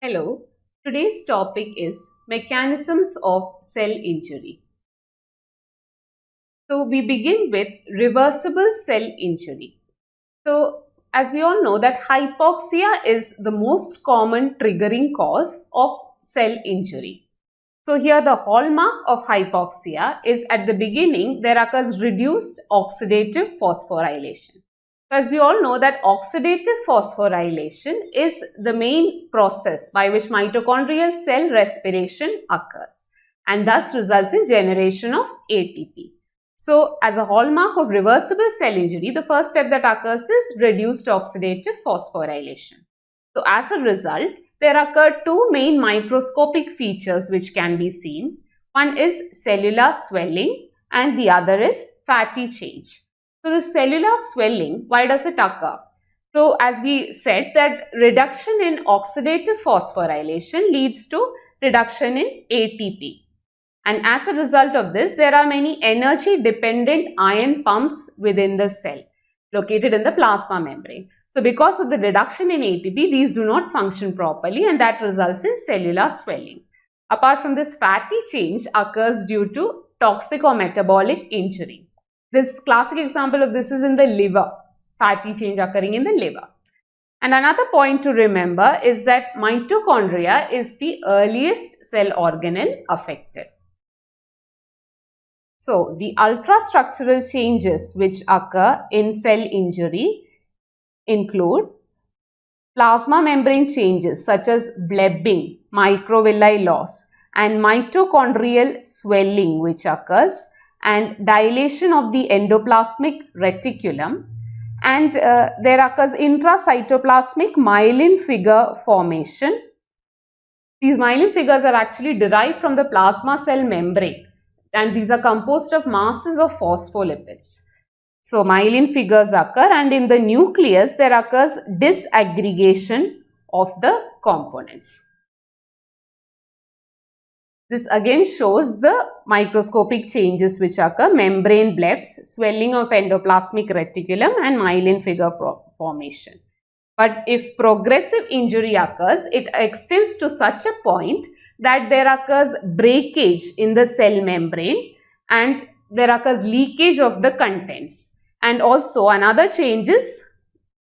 Hello, today's topic is mechanisms of cell injury. So we begin with reversible cell injury. So as we all know that hypoxia is the most common triggering cause of cell injury. So here the hallmark of hypoxia is at the beginning there occurs reduced oxidative phosphorylation. As we all know that oxidative phosphorylation is the main process by which mitochondrial cell respiration occurs and thus results in generation of ATP. So as a hallmark of reversible cell injury, the first step that occurs is reduced oxidative phosphorylation. So as a result, there occur two main microscopic features which can be seen. One is cellular swelling and the other is fatty change. So the cellular swelling, why does it occur? So as we said that reduction in oxidative phosphorylation leads to reduction in ATP. And as a result of this, there are many energy dependent ion pumps within the cell located in the plasma membrane. So because of the reduction in ATP, these do not function properly and that results in cellular swelling. Apart from this, fatty change occurs due to toxic or metabolic injury. This classic example of this is in the liver, fatty change occurring in the liver. And another point to remember is that mitochondria is the earliest cell organelle affected. So, the ultrastructural changes which occur in cell injury include plasma membrane changes such as blebbing, microvilli loss, and mitochondrial swelling which occurs, and dilation of the endoplasmic reticulum, and there occurs intracytoplasmic myelin figure formation. These myelin figures are actually derived from the plasma cell membrane and these are composed of masses of phospholipids. So myelin figures occur and in the nucleus there occurs disaggregation of the components. This again shows the microscopic changes which occur, membrane blebs, swelling of endoplasmic reticulum and myelin figure formation. But if progressive injury occurs, it extends to such a point that there occurs breakage in the cell membrane and there occurs leakage of the contents. And also another change is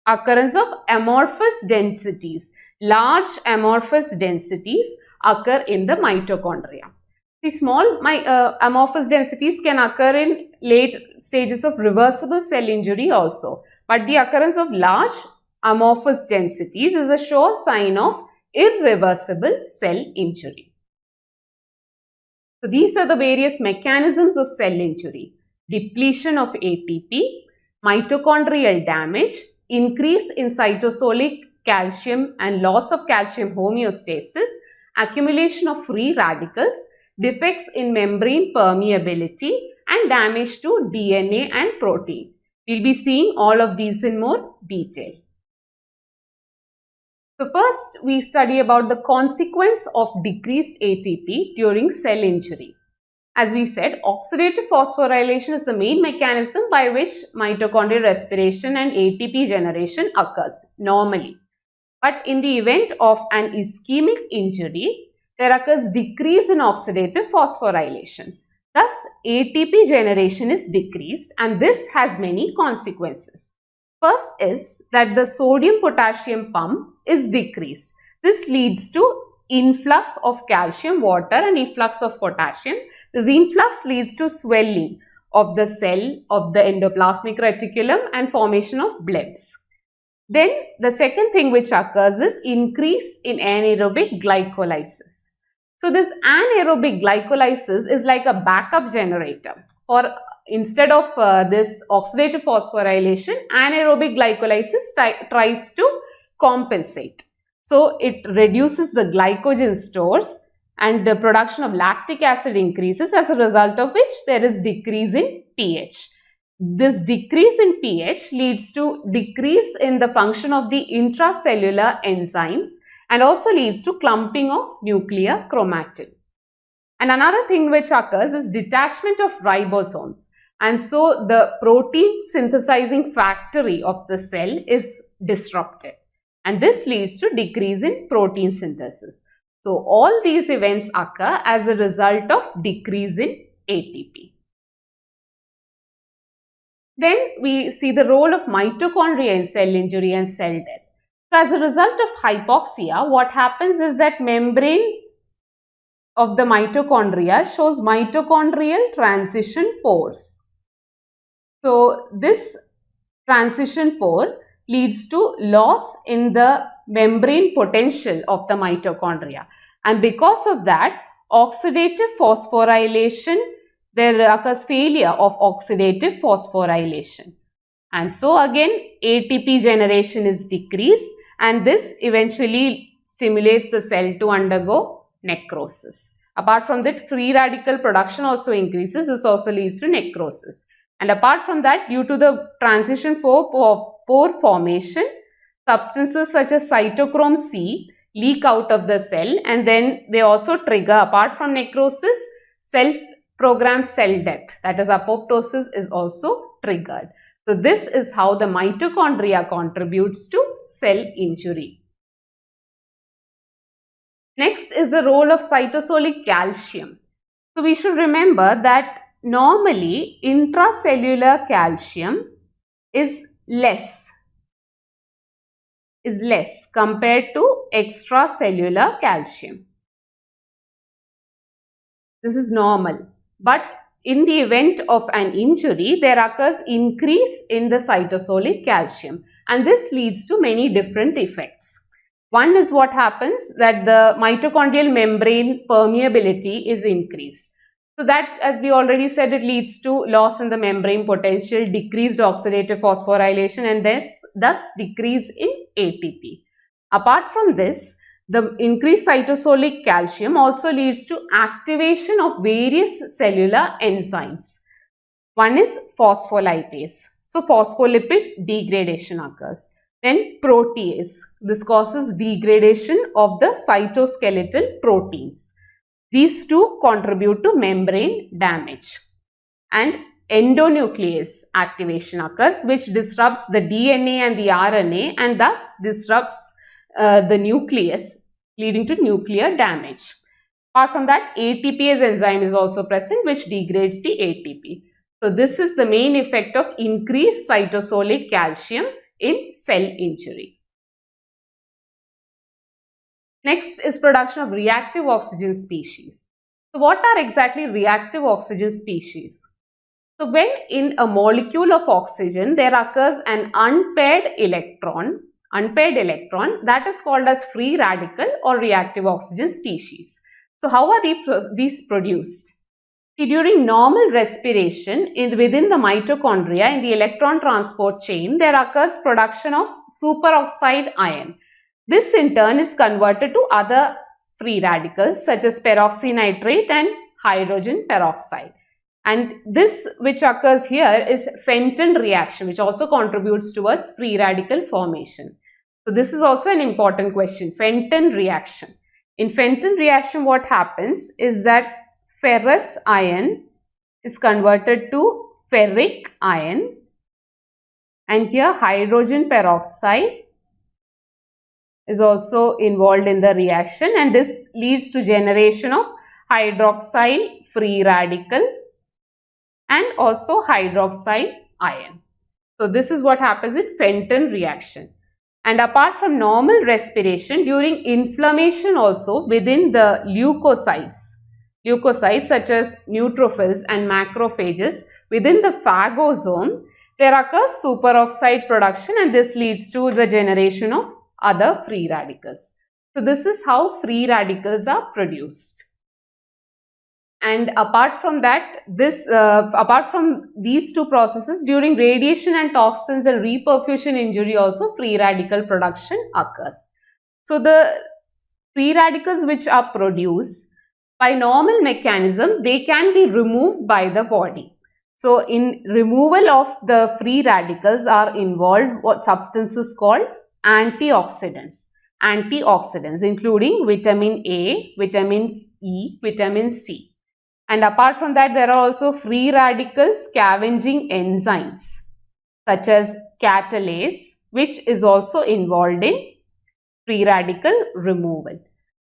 occurrence of amorphous densities. Large amorphous densities occur in the mitochondria. The small amorphous densities can occur in late stages of reversible cell injury also. But the occurrence of large amorphous densities is a sure sign of irreversible cell injury. So these are the various mechanisms of cell injury: depletion of ATP, mitochondrial damage, increase in cytosolic calcium and loss of calcium homeostasis, accumulation of free radicals, defects in membrane permeability, and damage to DNA and protein. We'll be seeing all of these in more detail. So first we study about the consequence of decreased ATP during cell injury. As we said, oxidative phosphorylation is the main mechanism by which mitochondrial respiration and ATP generation occurs normally. But in the event of an ischemic injury, there occurs decrease in oxidative phosphorylation. Thus, ATP generation is decreased and this has many consequences. First is that the sodium-potassium pump is decreased. This leads to influx of calcium, water and influx of potassium. This influx leads to swelling of the cell of the endoplasmic reticulum and formation of blebs. Then the second thing which occurs is increase in anaerobic glycolysis. So this anaerobic glycolysis is like a backup generator. For instead of this oxidative phosphorylation, anaerobic glycolysis tries to compensate. So it reduces the glycogen stores and the production of lactic acid increases, as a result of which there is decrease in pH. This decrease in pH leads to decrease in the function of the intracellular enzymes and also leads to clumping of nuclear chromatin. And another thing which occurs is detachment of ribosomes, and so the protein synthesizing factory of the cell is disrupted. and this leads to decrease in protein synthesis. So all these events occur as a result of decrease in ATP. Then we see the role of mitochondria in cell injury and cell death. So as a result of hypoxia, what happens is that membrane of the mitochondria shows mitochondrial transition pores. So this transition pore leads to loss in the membrane potential of the mitochondria, and because of that, oxidative phosphorylation, there occurs failure of oxidative phosphorylation, and so again ATP generation is decreased, and this eventually stimulates the cell to undergo necrosis. Apart from that, free radical production also increases. This also leads to necrosis. And apart from that, due to the transition pore formation, substances such as cytochrome C leak out of the cell, and then they also trigger, apart from necrosis, self-programmed cell death, that is apoptosis is also triggered. So this is how the mitochondria contributes to cell injury. Next is the role of cytosolic calcium. So we should remember that normally intracellular calcium is less compared to extracellular calcium. This is normal, but in the event of an injury, there occurs increase in the cytosolic calcium, and this leads to many different effects. One is what happens that the mitochondrial membrane permeability is increased. So that, as we already said, it leads to loss in the membrane potential, decreased oxidative phosphorylation, and thus decrease in ATP. Apart from this, the increased cytosolic calcium also leads to activation of various cellular enzymes. One is phospholipase. So phospholipid degradation occurs. Then protease. This causes degradation of the cytoskeletal proteins. These two contribute to membrane damage. And endonuclease activation occurs, which disrupts the DNA and the RNA and thus disrupts the nucleus, leading to nuclear damage. Apart from that, ATPase enzyme is also present, which degrades the ATP. So this is the main effect of increased cytosolic calcium in cell injury. Next is production of reactive oxygen species. So what are exactly reactive oxygen species? So when in a molecule of oxygen there occurs an unpaired electron that is called as free radical or reactive oxygen species. So how are these produced? See, during normal respiration within the mitochondria in the electron transport chain, there occurs production of superoxide ion. This in turn is converted to other free radicals such as peroxynitrate and hydrogen peroxide. And this which occurs here is Fenton reaction, which also contributes towards free radical formation. So this is also an important question, Fenton reaction. In Fenton reaction, what happens is that ferrous ion is converted to ferric ion, and here hydrogen peroxide is also involved in the reaction, and this leads to generation of hydroxyl free radical and also hydroxide ion. So this is what happens in Fenton reaction. And apart from normal respiration, during inflammation also within the leukocytes such as neutrophils and macrophages within the phagosome, there occurs superoxide production, and this leads to the generation of other free radicals. So this is how free radicals are produced. And apart from that, apart from these two processes, during radiation and toxins and reperfusion injury also free radical production occurs. So the free radicals which are produced by normal mechanism, they can be removed by the body. So in removal of the free radicals are involved what substances called antioxidants including vitamin A, vitamin E, vitamin C. And apart from that, there are also free radical scavenging enzymes such as catalase, which is also involved in free radical removal.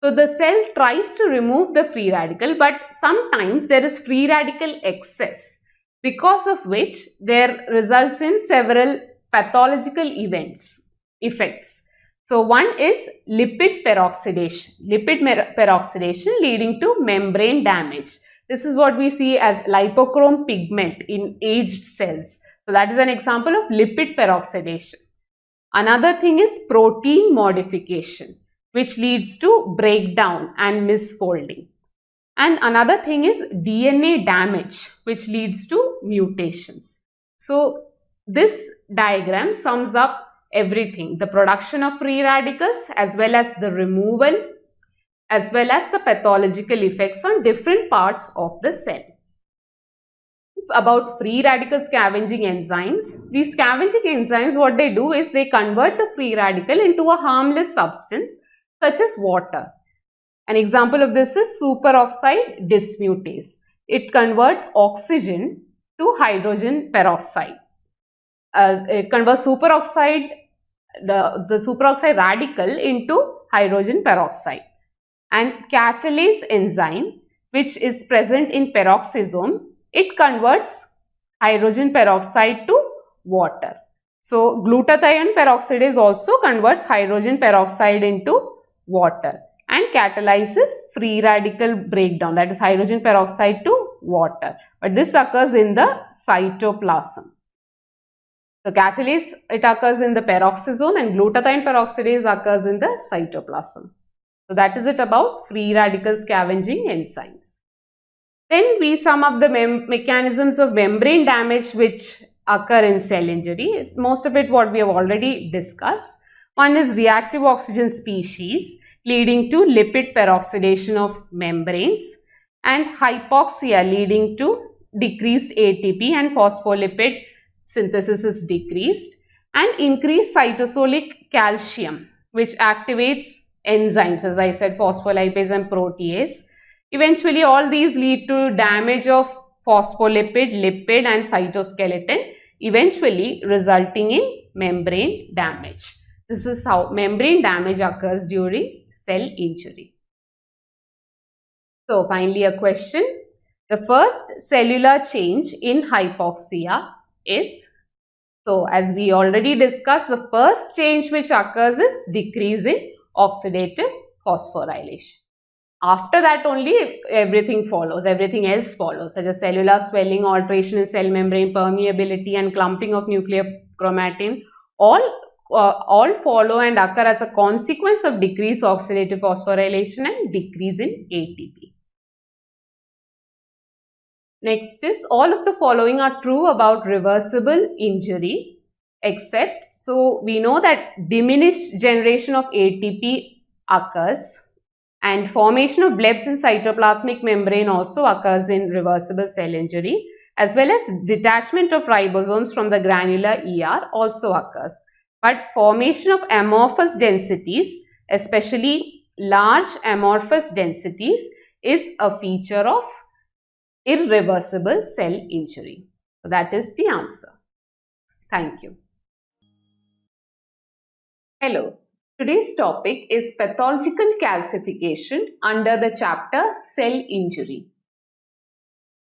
So the cell tries to remove the free radical, but sometimes there is free radical excess, because of which there results in several pathological effects. So one is lipid peroxidation leading to membrane damage. This is what we see as lipochrome pigment in aged cells. So that is an example of lipid peroxidation. Another thing is protein modification, which leads to breakdown and misfolding. And another thing is DNA damage, which leads to mutations. So this diagram sums up everything: the production of free radicals, as well as the removal, as well as the pathological effects on different parts of the cell. About free radical scavenging enzymes. These scavenging enzymes, what they do is they convert the free radical into a harmless substance such as water. An example of this is superoxide dismutase. It converts oxygen to hydrogen peroxide. It converts superoxide, the superoxide radical into hydrogen peroxide. And catalase enzyme, which is present in peroxisome, it converts hydrogen peroxide to water. So glutathione peroxidase also converts hydrogen peroxide into water and catalyzes free radical breakdown, that is hydrogen peroxide to water. But this occurs in the cytoplasm. So catalase, it occurs in the peroxisome, and glutathione peroxidase occurs in the cytoplasm. So that is it about free radical scavenging enzymes. Then we sum up the mechanisms of membrane damage which occur in cell injury. Most of it what we have already discussed. One is reactive oxygen species leading to lipid peroxidation of membranes, and hypoxia leading to decreased ATP and phospholipid synthesis is decreased, and increased cytosolic calcium, which activates enzymes, as I said, phospholipase and protease. Eventually, all these lead to damage of phospholipid, lipid and cytoskeleton, eventually resulting in membrane damage. This is how membrane damage occurs during cell injury. So, finally a question. The first cellular change in hypoxia is, so as we already discussed, the first change which occurs is decrease in oxidative phosphorylation. After that only everything follows, everything else follows, such as cellular swelling, alteration in cell membrane permeability and clumping of nuclear chromatin, all follow and occur as a consequence of decreased oxidative phosphorylation and decrease in ATP. Next is, all of the following are true about reversible injury, except, so we know that diminished generation of ATP occurs, and formation of blebs in cytoplasmic membrane also occurs in reversible cell injury, as well as detachment of ribosomes from the granular ER also occurs. But formation of amorphous densities, especially large amorphous densities, is a feature of irreversible cell injury. So that is the answer. Thank you. Hello. Today's topic is pathological calcification under the chapter cell injury.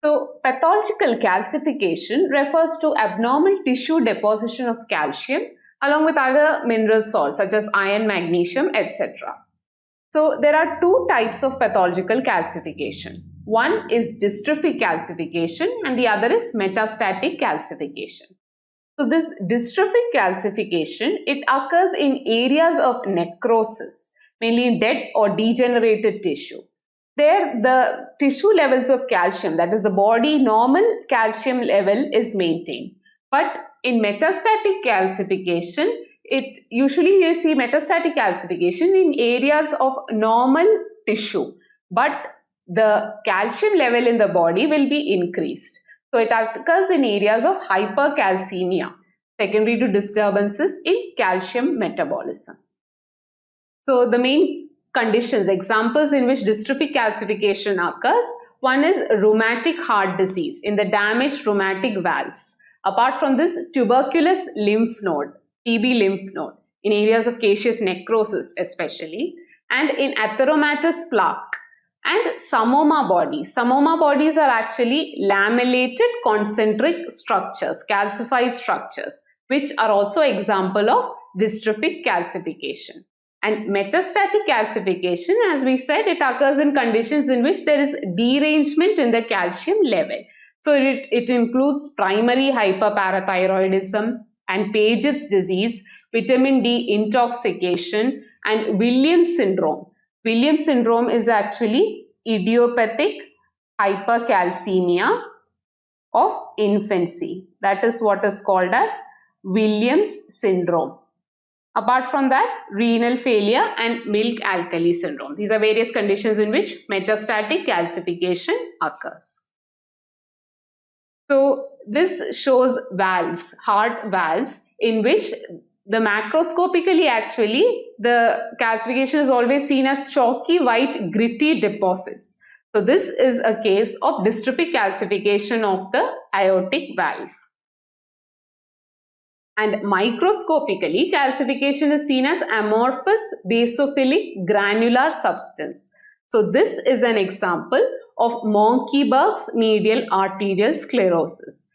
So, pathological calcification refers to abnormal tissue deposition of calcium along with other mineral salts such as iron, magnesium, etc. So, there are two types of pathological calcification. One is dystrophic calcification and the other is metastatic calcification. So this dystrophic calcification, it occurs in areas of necrosis, mainly in dead or degenerated tissue. There the tissue levels of calcium, that is the body normal calcium level, is maintained. But in metastatic calcification, it usually you see metastatic calcification in areas of normal tissue, but the calcium level in the body will be increased. So it occurs in areas of hypercalcemia, secondary to disturbances in calcium metabolism. So the main conditions, examples in which dystrophic calcification occurs, one is rheumatic heart disease in the damaged rheumatic valves. Apart from this, tuberculous lymph node, TB lymph node in areas of caseous necrosis especially, and in atheromatous plaque and psammoma bodies. Psammoma bodies are actually lamellated concentric structures, calcified structures, which are also example of dystrophic calcification. And metastatic calcification, as we said, it occurs in conditions in which there is derangement in the calcium level. So it includes primary hyperparathyroidism and Paget's disease, vitamin D intoxication, and Williams syndrome. Williams syndrome is actually idiopathic hypercalcemia of infancy. That is what is called as Williams syndrome. Apart from that, renal failure and milk alkali syndrome. These are various conditions in which metastatic calcification occurs. So this shows valves, heart valves, in which the macroscopically actually the calcification is always seen as chalky white gritty deposits. So this is a case of dystrophic calcification of the aortic valve. And microscopically, calcification is seen as amorphous basophilic granular substance. So this is an example of Monckeberg's medial arterial sclerosis.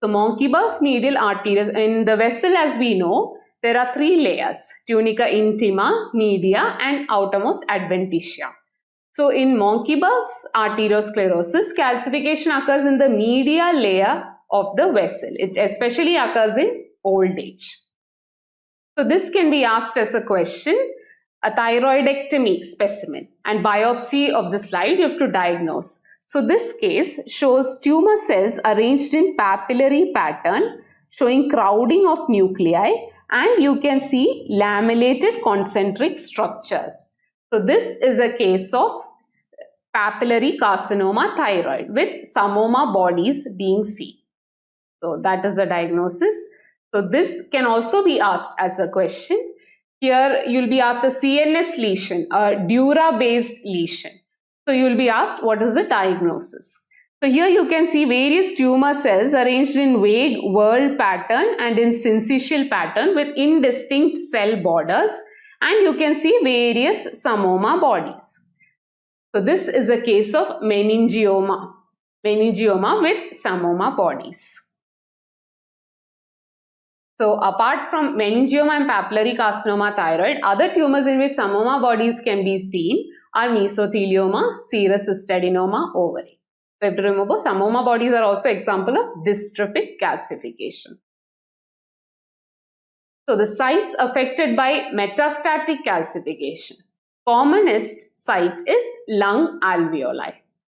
So Monckeberg's medial arterial, in the vessel as we know, there are three layers: tunica intima, media, and outermost adventitia. So in Monckeberg's arteriosclerosis, calcification occurs in the medial layer of the vessel. It especially occurs in old age. So this can be asked as a question. A thyroidectomy specimen and biopsy of the slide you have to diagnose. So this case shows tumor cells arranged in papillary pattern showing crowding of nuclei, and you can see lamellated concentric structures. So this is a case of papillary carcinoma thyroid with psammoma bodies being seen. So that is the diagnosis. So this can also be asked as a question. Here you will be asked a CNS lesion, a dura-based lesion. So you will be asked what is the diagnosis. So here you can see various tumor cells arranged in vague whorl pattern and in syncytial pattern with indistinct cell borders, and you can see various psammoma bodies. So this is a case of meningioma with psammoma bodies. So apart from meningioma and papillary carcinoma thyroid, other tumors in which psammoma bodies can be seen are mesothelioma, serous adenoma, ovary. So you have to remember, psammoma bodies are also example of dystrophic calcification. So the sites affected by metastatic calcification. Commonest site is lung alveoli.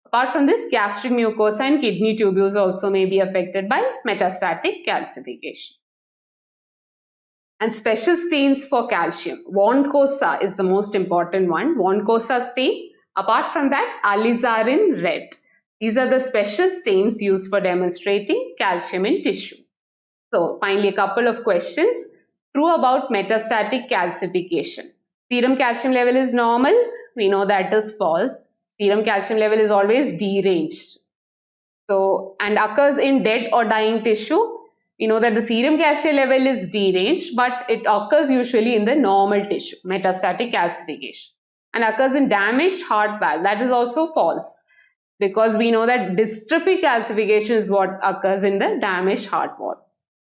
Apart from this, gastric mucosa and kidney tubules also may be affected by metastatic calcification. And special stains for calcium. Von-Cosa is the most important one. Von-Cosa stain. Apart from that, alizarin red. These are the special stains used for demonstrating calcium in tissue. So finally, a couple of questions. True about metastatic calcification. Serum calcium level is normal. We know that is false. Serum calcium level is always deranged. So, and occurs in dead or dying tissue. We know that the serum calcium level is deranged, but it occurs usually in the normal tissue, metastatic calcification, and occurs in damaged heart valve. That is also false, because we know that dystrophic calcification is what occurs in the damaged heart valve.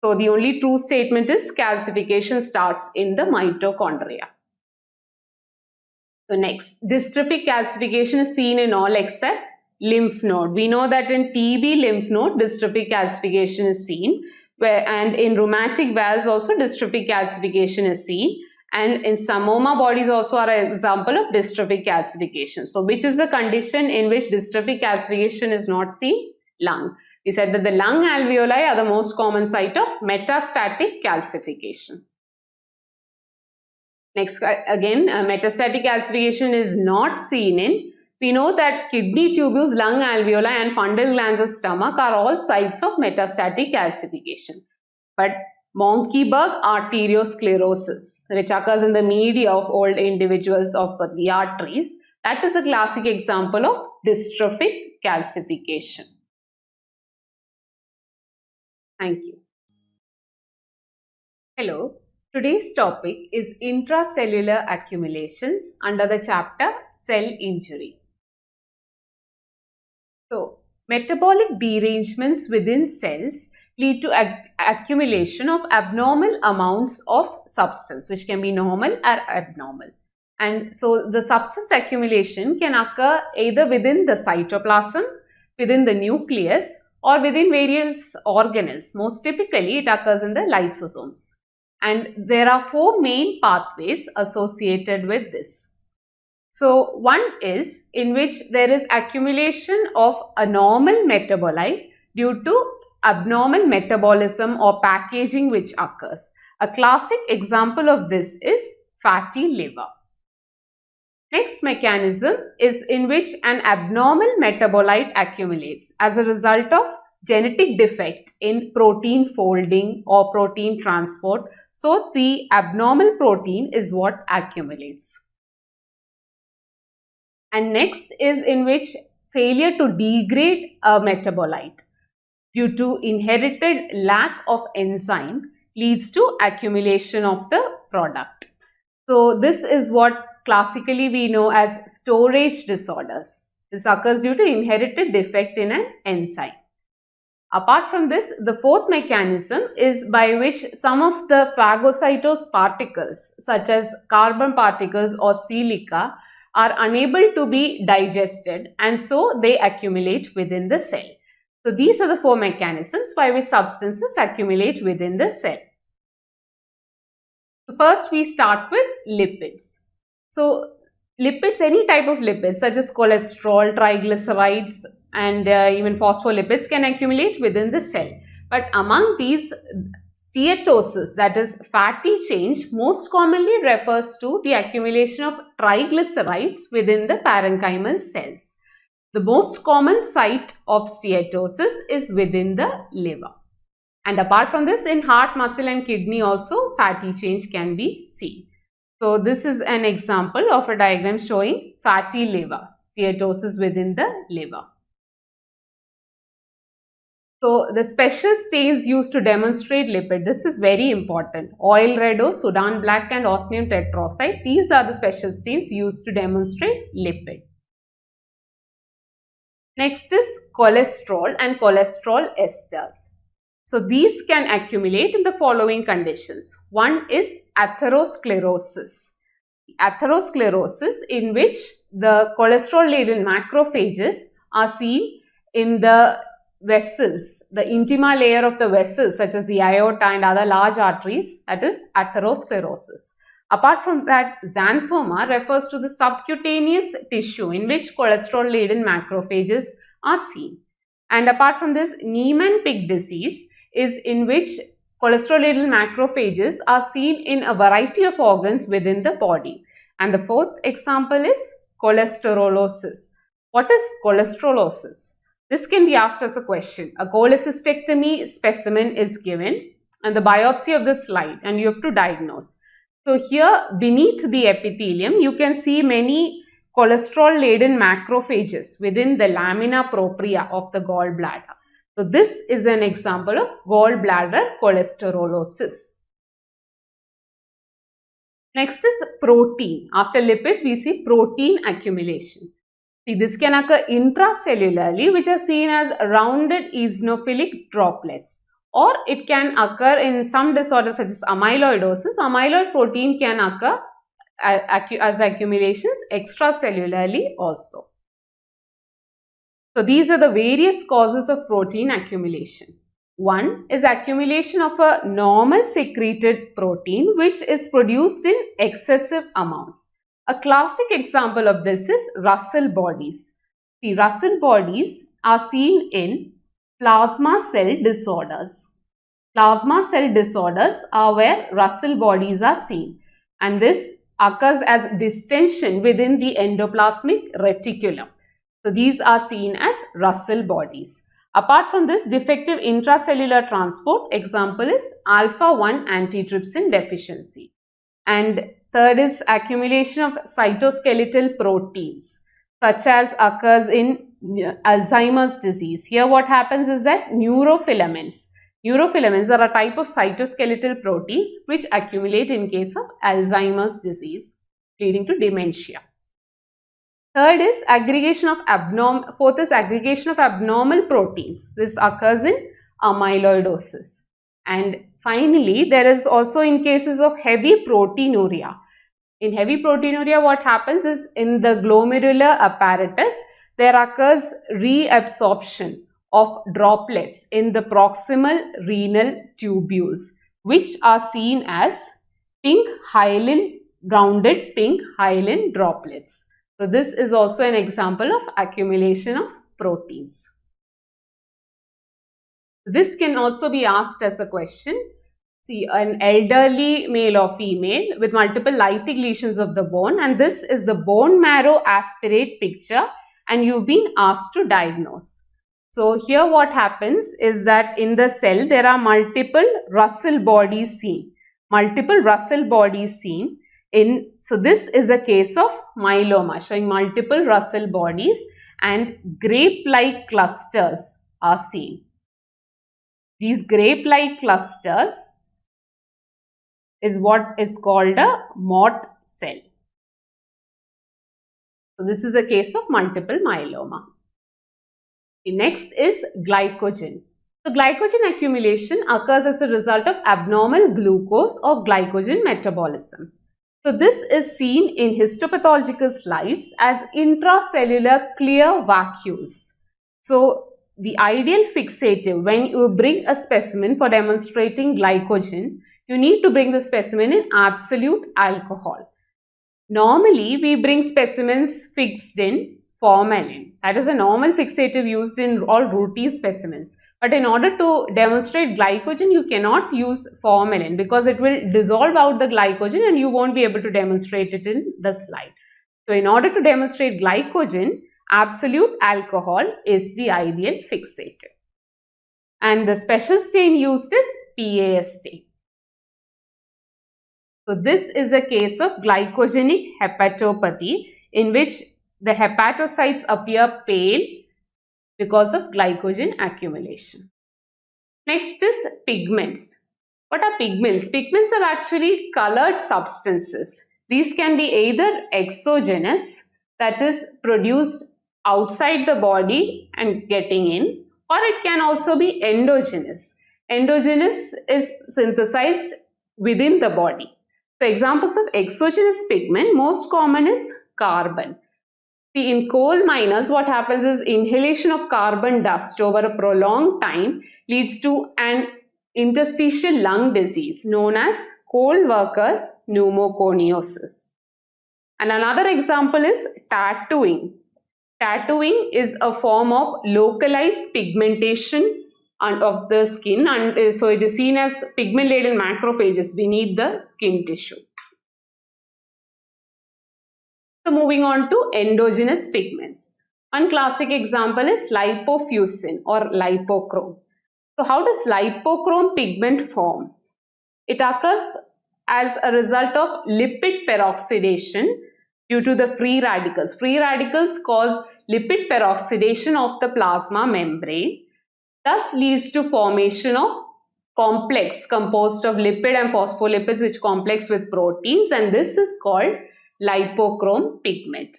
So the only true statement is calcification starts in the mitochondria. So next, dystrophic calcification is seen in all except lymph node. We know that in TB lymph node, dystrophic calcification is seen. And in rheumatic valves also dystrophic calcification is seen, and in psammoma bodies also are an example of dystrophic calcification. So which is the condition in which dystrophic calcification is not seen? Lung. We said that the lung alveoli are the most common site of metastatic calcification. Next, again, metastatic calcification is not seen in. We know that kidney tubules, lung alveoli and fundal glands of stomach are all sites of metastatic calcification. But Monckeberg arteriosclerosis, which occurs in the media of old individuals of the arteries, that is a classic example of dystrophic calcification. Thank you. Hello. Today's topic is intracellular accumulations under the chapter Cell Injury. So, metabolic derangements within cells lead to accumulation of abnormal amounts of substance, which can be normal or abnormal. And so, the substance accumulation can occur either within the cytoplasm, within the nucleus, or within various organelles. Most typically, it occurs in the lysosomes. And there are four main pathways associated with this. So, one is in which there is accumulation of a normal metabolite due to abnormal metabolism or packaging which occurs. A classic example of this is fatty liver. Next mechanism is in which an abnormal metabolite accumulates as a result of genetic defect in protein folding or protein transport. So, the abnormal protein is what accumulates. And next is in which failure to degrade a metabolite due to inherited lack of enzyme leads to accumulation of the product. So, this is what classically we know as storage disorders. This occurs due to inherited defect in an enzyme. Apart from this, the fourth mechanism is by which some of the phagocytosed particles such as carbon particles or silica are unable to be digested, and so they accumulate within the cell. So, these are the four mechanisms by which substances accumulate within the cell. So, first we start with lipids. So, lipids, any type of lipids such as cholesterol, triglycerides and even phospholipids can accumulate within the cell. But among these, steatosis, that is fatty change, most commonly refers to the accumulation of triglycerides within the parenchymal cells. The most common site of steatosis is within the liver. And apart from this, in heart, muscle and kidney also fatty change can be seen. So, this is an example of a diagram showing fatty liver, steatosis within the liver. So, the special stains used to demonstrate lipid, this is very important. Oil redo, Sudan black and osmium tetroxide, these are the special stains used to demonstrate lipid. Next is cholesterol and cholesterol esters. So, these can accumulate in the following conditions. One is atherosclerosis. Atherosclerosis in which the cholesterol-laden macrophages are seen in the vessels, the intima layer of the vessels such as the aorta and other large arteries, that is atherosclerosis. Apart from that, xanthoma refers to the subcutaneous tissue in which cholesterol-laden macrophages are seen. And apart from this, Niemann-Pick disease is in which cholesterol-laden macrophages are seen in a variety of organs within the body. And the fourth example is cholesterolosis. What is cholesterolosis? This can be asked as a question. A cholecystectomy specimen is given and the biopsy of the slide and you have to diagnose. So, here beneath the epithelium, you can see many cholesterol-laden macrophages within the lamina propria of the gallbladder. So, this is an example of gallbladder cholesterolosis. Next is protein. After lipid, we see protein accumulation. See, this can occur intracellularly, which are seen as rounded eosinophilic droplets, or it can occur in some disorders such as amyloidosis. Amyloid protein can occur as accumulations extracellularly also. So, these are the various causes of protein accumulation. One is accumulation of a normal secreted protein which is produced in excessive amounts. A classic example of this is Russell bodies. See, Russell bodies are seen in plasma cell disorders. Plasma cell disorders are where Russell bodies are seen, and this occurs as distension within the endoplasmic reticulum. So, these are seen as Russell bodies. Apart from this, defective intracellular transport, example is alpha-1 antitrypsin deficiency. And third is accumulation of cytoskeletal proteins such as occurs in Alzheimer's disease. Here what happens is that neurofilaments Neurofilaments are a type of cytoskeletal proteins which accumulate in case of Alzheimer's disease, leading to dementia. Third is aggregation of fourth is aggregation of abnormal proteins. This occurs in amyloidosis. And finally, there is also in cases of heavy proteinuria. In heavy proteinuria, what happens is in the glomerular apparatus, there occurs reabsorption of droplets in the proximal renal tubules, which are seen as pink hyaline, rounded pink hyaline droplets. So this is also an example of accumulation of proteins. This can also be asked as a question. See, an elderly male or female with multiple lytic lesions of the bone, and this is the bone marrow aspirate picture, and you've been asked to diagnose. So here what happens is that in the cell there are multiple Russell bodies seen. So this is a case of myeloma showing multiple Russell bodies and grape-like clusters are seen. These grape-like clusters is what is called a Mott cell. So this is a case of multiple myeloma. The next is glycogen. So glycogen accumulation occurs as a result of abnormal glucose or glycogen metabolism. So this is seen in histopathological slides as intracellular clear vacuoles. So the ideal fixative, when you bring a specimen for demonstrating glycogen, you need to bring the specimen in absolute alcohol. Normally, we bring specimens fixed in formalin. That is a normal fixative used in all routine specimens. But in order to demonstrate glycogen, you cannot use formalin because it will dissolve out the glycogen and you won't be able to demonstrate it in the slide. So in order to demonstrate glycogen, absolute alcohol is the ideal fixative. And the special stain used is PAS stain. So this is a case of glycogenic hepatopathy in which the hepatocytes appear pale because of glycogen accumulation. Next is pigments. What are pigments? Pigments are actually colored substances. These can be either exogenous, that is produced outside the body and getting in, or it can also be endogenous. Endogenous is synthesized within the body. So examples of exogenous pigment, most common is carbon. See, in coal miners, what happens is inhalation of carbon dust over a prolonged time leads to an interstitial lung disease known as coal workers pneumoconiosis. And another example is tattooing. Tattooing is a form of localized pigmentation of the skin, and so it is seen as pigment-laden macrophages beneath the skin tissue. So moving on to endogenous pigments. One classic example is lipofuscin or lipochrome. So how does lipochrome pigment form? It occurs as a result of lipid peroxidation due to the free radicals. Free radicals cause lipid peroxidation of the plasma membrane. Thus leads to formation of complex composed of lipid and phospholipids which complex with proteins, and this is called lipochrome pigment.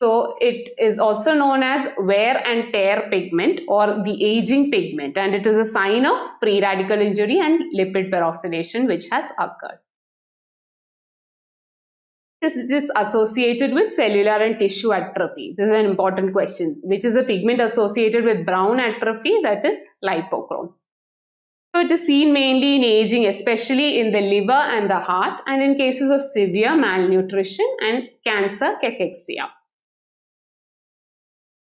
So it is also known as wear and tear pigment or the aging pigment, and it is a sign of free radical injury and lipid peroxidation which has occurred. This is associated with cellular and tissue atrophy. This is an important question. Which is a pigment associated with brown atrophy? That is lipochrome. So it is seen mainly in aging, especially in the liver and the heart, and in cases of severe malnutrition and cancer cachexia.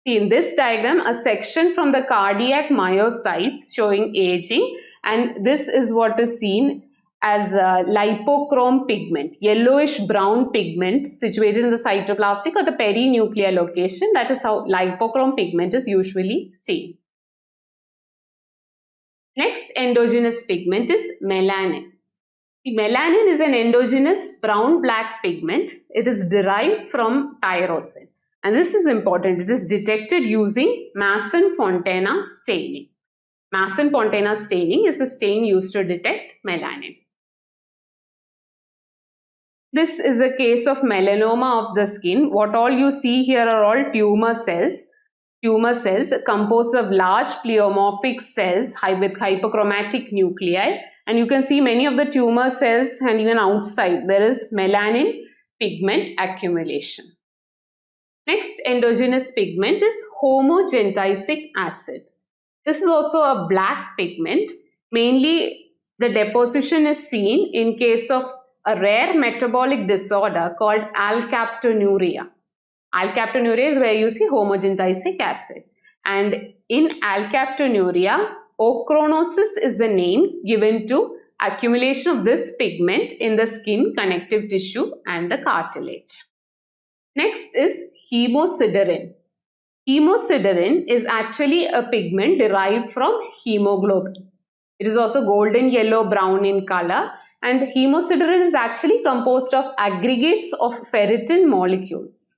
See in this diagram a section from the cardiac myocytes showing aging, and this is what is seen as lipochrome pigment, yellowish brown pigment situated in the cytoplasmic or the perinuclear location. That is how lipochrome pigment is usually seen. Next endogenous pigment is melanin. Melanin is an endogenous brown-black pigment. It is derived from tyrosine. And this is important. It is detected using Masson-Fontana staining. Masson-Fontana staining is a stain used to detect melanin. This is a case of melanoma of the skin. What all you see here are all tumor cells. Tumor cells composed of large pleomorphic cells with hyperchromatic nuclei. And you can see many of the tumor cells, and even outside there is melanin pigment accumulation. Next endogenous pigment is homogentisic acid. This is also a black pigment. Mainly the deposition is seen in case of a rare metabolic disorder called alkaptonuria. Alkaptonuria is where you see homogentisic acid. And in alkaptonuria, ochronosis is the name given to accumulation of this pigment in the skin, connective tissue and the cartilage. Next is hemosiderin. Hemosiderin is actually a pigment derived from hemoglobin. It is also golden yellow brown in color, and hemosiderin is actually composed of aggregates of ferritin molecules.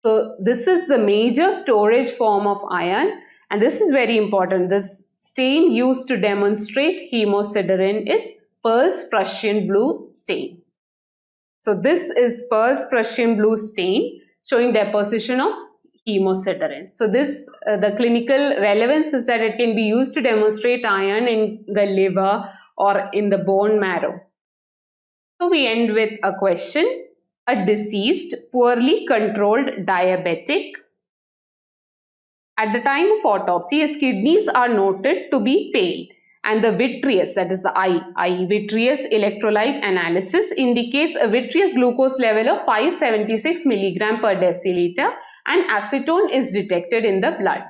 So this is the major storage form of iron, and this is very important. This stain used to demonstrate hemosiderin is Pearl's Prussian blue stain. So this is Pearl's Prussian blue stain showing deposition of hemosiderin. So this, the clinical relevance is that it can be used to demonstrate iron in the liver or in the bone marrow. So we end with a question. A deceased, poorly controlled diabetic. At the time of autopsy, his kidneys are noted to be pale, and the vitreous, that is the eye vitreous electrolyte analysis indicates a vitreous glucose level of 576 mg per deciliter, and acetone is detected in the blood.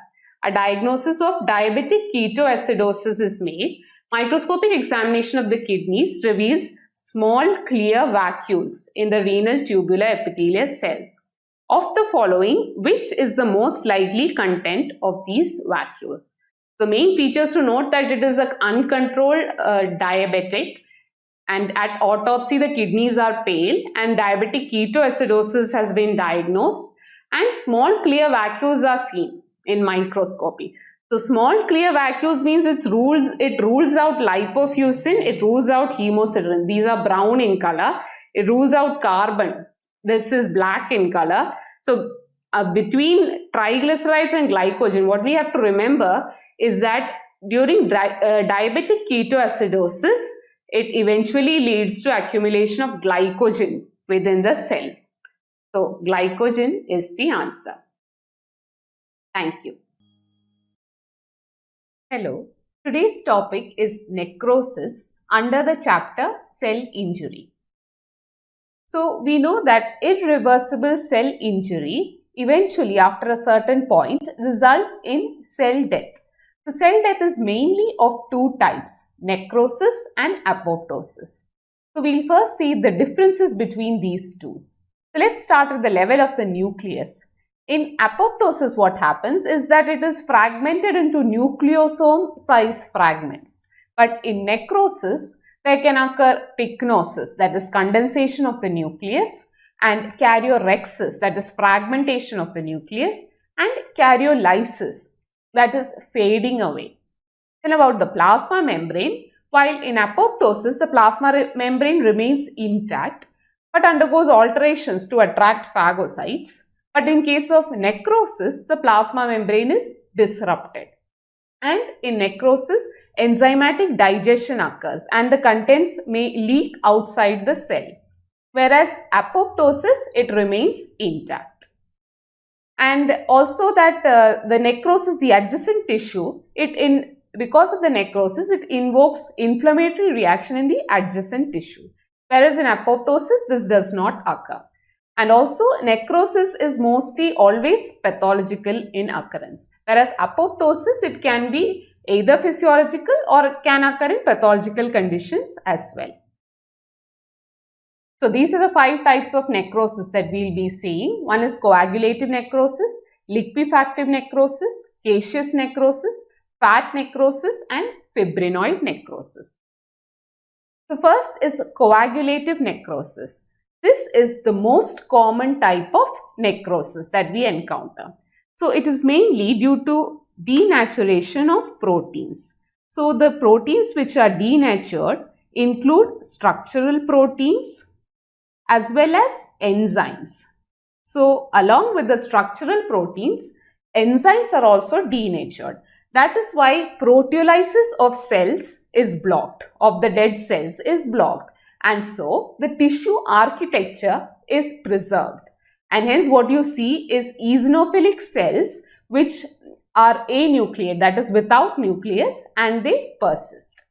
A diagnosis of diabetic ketoacidosis is made. Microscopic examination of the kidneys reveals small clear vacuoles in the renal tubular epithelial cells. Of the following, which is the most likely content of these vacuoles? The main features to note that it is an uncontrolled diabetic, and at autopsy the kidneys are pale, and diabetic ketoacidosis has been diagnosed, and small clear vacuoles are seen in microscopy. So small clear vacuoles means it rules out lipofuscin, it rules out hemosiderin. These are brown in color. It rules out carbon. This is black in color. So between triglycerides and glycogen, what we have to remember is that during diabetic ketoacidosis, it eventually leads to accumulation of glycogen within the cell. So glycogen is the answer. Thank you. Hello, today's topic is necrosis under the chapter cell injury. So we know that irreversible cell injury eventually after a certain point results in cell death. So cell death is mainly of two types, necrosis and apoptosis. So we'll first see the differences between these two. So let's start at the level of the nucleus. In apoptosis, what happens is that it is fragmented into nucleosome size fragments. But in necrosis, there can occur pycnosis, that is condensation of the nucleus, and karyorrhexis, that is fragmentation of the nucleus, and karyolysis, that is fading away. Then about the plasma membrane, while in apoptosis, the plasma membrane remains intact but undergoes alterations to attract phagocytes. But in case of necrosis, the plasma membrane is disrupted. And in necrosis, enzymatic digestion occurs and the contents may leak outside the cell. Whereas apoptosis, it remains intact. And also that the necrosis, the adjacent tissue, because of the necrosis, it invokes inflammatory reaction in the adjacent tissue. Whereas in apoptosis, this does not occur. And also necrosis is mostly always pathological in occurrence. Whereas apoptosis, it can be either physiological or can occur in pathological conditions as well. So these are the 5 types of necrosis that we will be seeing. One is coagulative necrosis, liquefactive necrosis, caseous necrosis, fat necrosis and fibrinoid necrosis. The first is coagulative necrosis. This is the most common type of necrosis that we encounter. So it is mainly due to denaturation of proteins. So the proteins which are denatured include structural proteins as well as enzymes. So along with the structural proteins, enzymes are also denatured. That is why proteolysis of cells is blocked, of the dead cells is blocked, and so the tissue architecture is preserved. And hence what you see is eosinophilic cells which are anucleate, that is without nucleus, and they persist.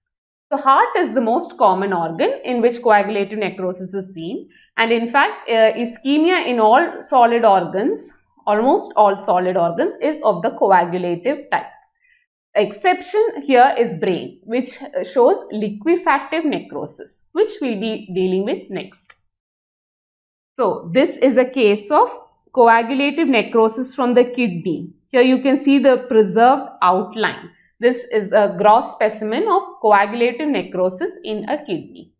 The heart is the most common organ in which coagulative necrosis is seen, and in fact ischemia in all solid organs, almost all solid organs, is of the coagulative type. Exception here is brain, which shows liquefactive necrosis, which we'll be dealing with next. So this is a case of coagulative necrosis from the kidney. Here you can see the preserved outline. This is a gross specimen of coagulative necrosis in a kidney.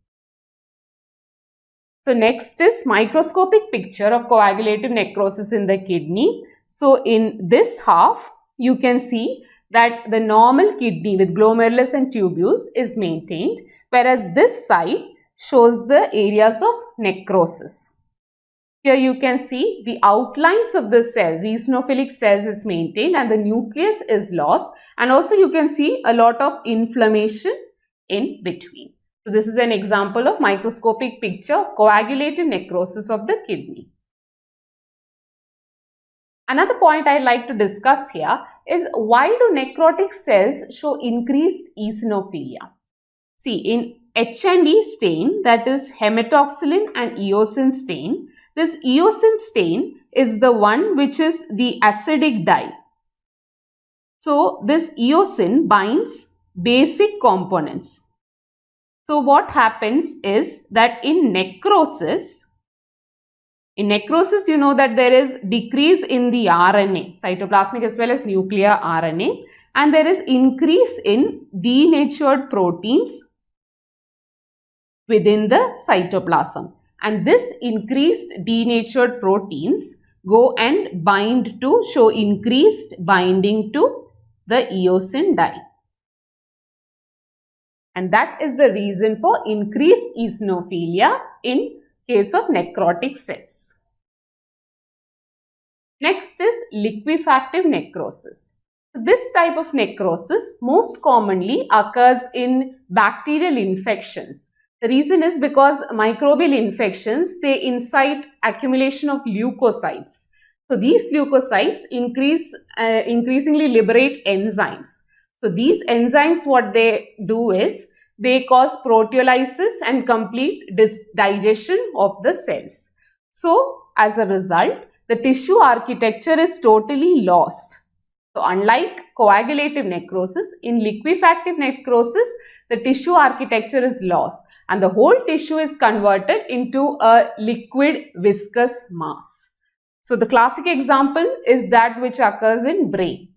So next is microscopic picture of coagulative necrosis in the kidney. So in this half, you can see that the normal kidney with glomerulus and tubules is maintained, whereas this side shows the areas of necrosis. Here you can see the outlines of the cells, eosinophilic cells is maintained and the nucleus is lost, and also you can see a lot of inflammation in between. So this is an example of microscopic picture of coagulative necrosis of the kidney. Another point I'd like to discuss here is why do necrotic cells show increased eosinophilia? See, in H&E stain, that is hematoxylin and eosin stain, this eosin stain is the one which is the acidic dye. So this eosin binds basic components. So what happens is that in necrosis you know that there is decrease in the RNA, cytoplasmic as well as nuclear RNA, and there is increase in denatured proteins within the cytoplasm. And this increased denatured proteins go and bind to show increased binding to the eosin dye. And that is the reason for increased eosinophilia in case of necrotic cells. Next is liquefactive necrosis. This type of necrosis most commonly occurs in bacterial infections. The reason is because microbial infections, they incite accumulation of leukocytes. So these leukocytes increasingly liberate enzymes. So these enzymes, what they do is they cause proteolysis and complete digestion of the cells. So as a result, the tissue architecture is totally lost. So unlike coagulative necrosis, in liquefactive necrosis, the tissue architecture is lost and the whole tissue is converted into a liquid viscous mass. So the classic example is that which occurs in brain.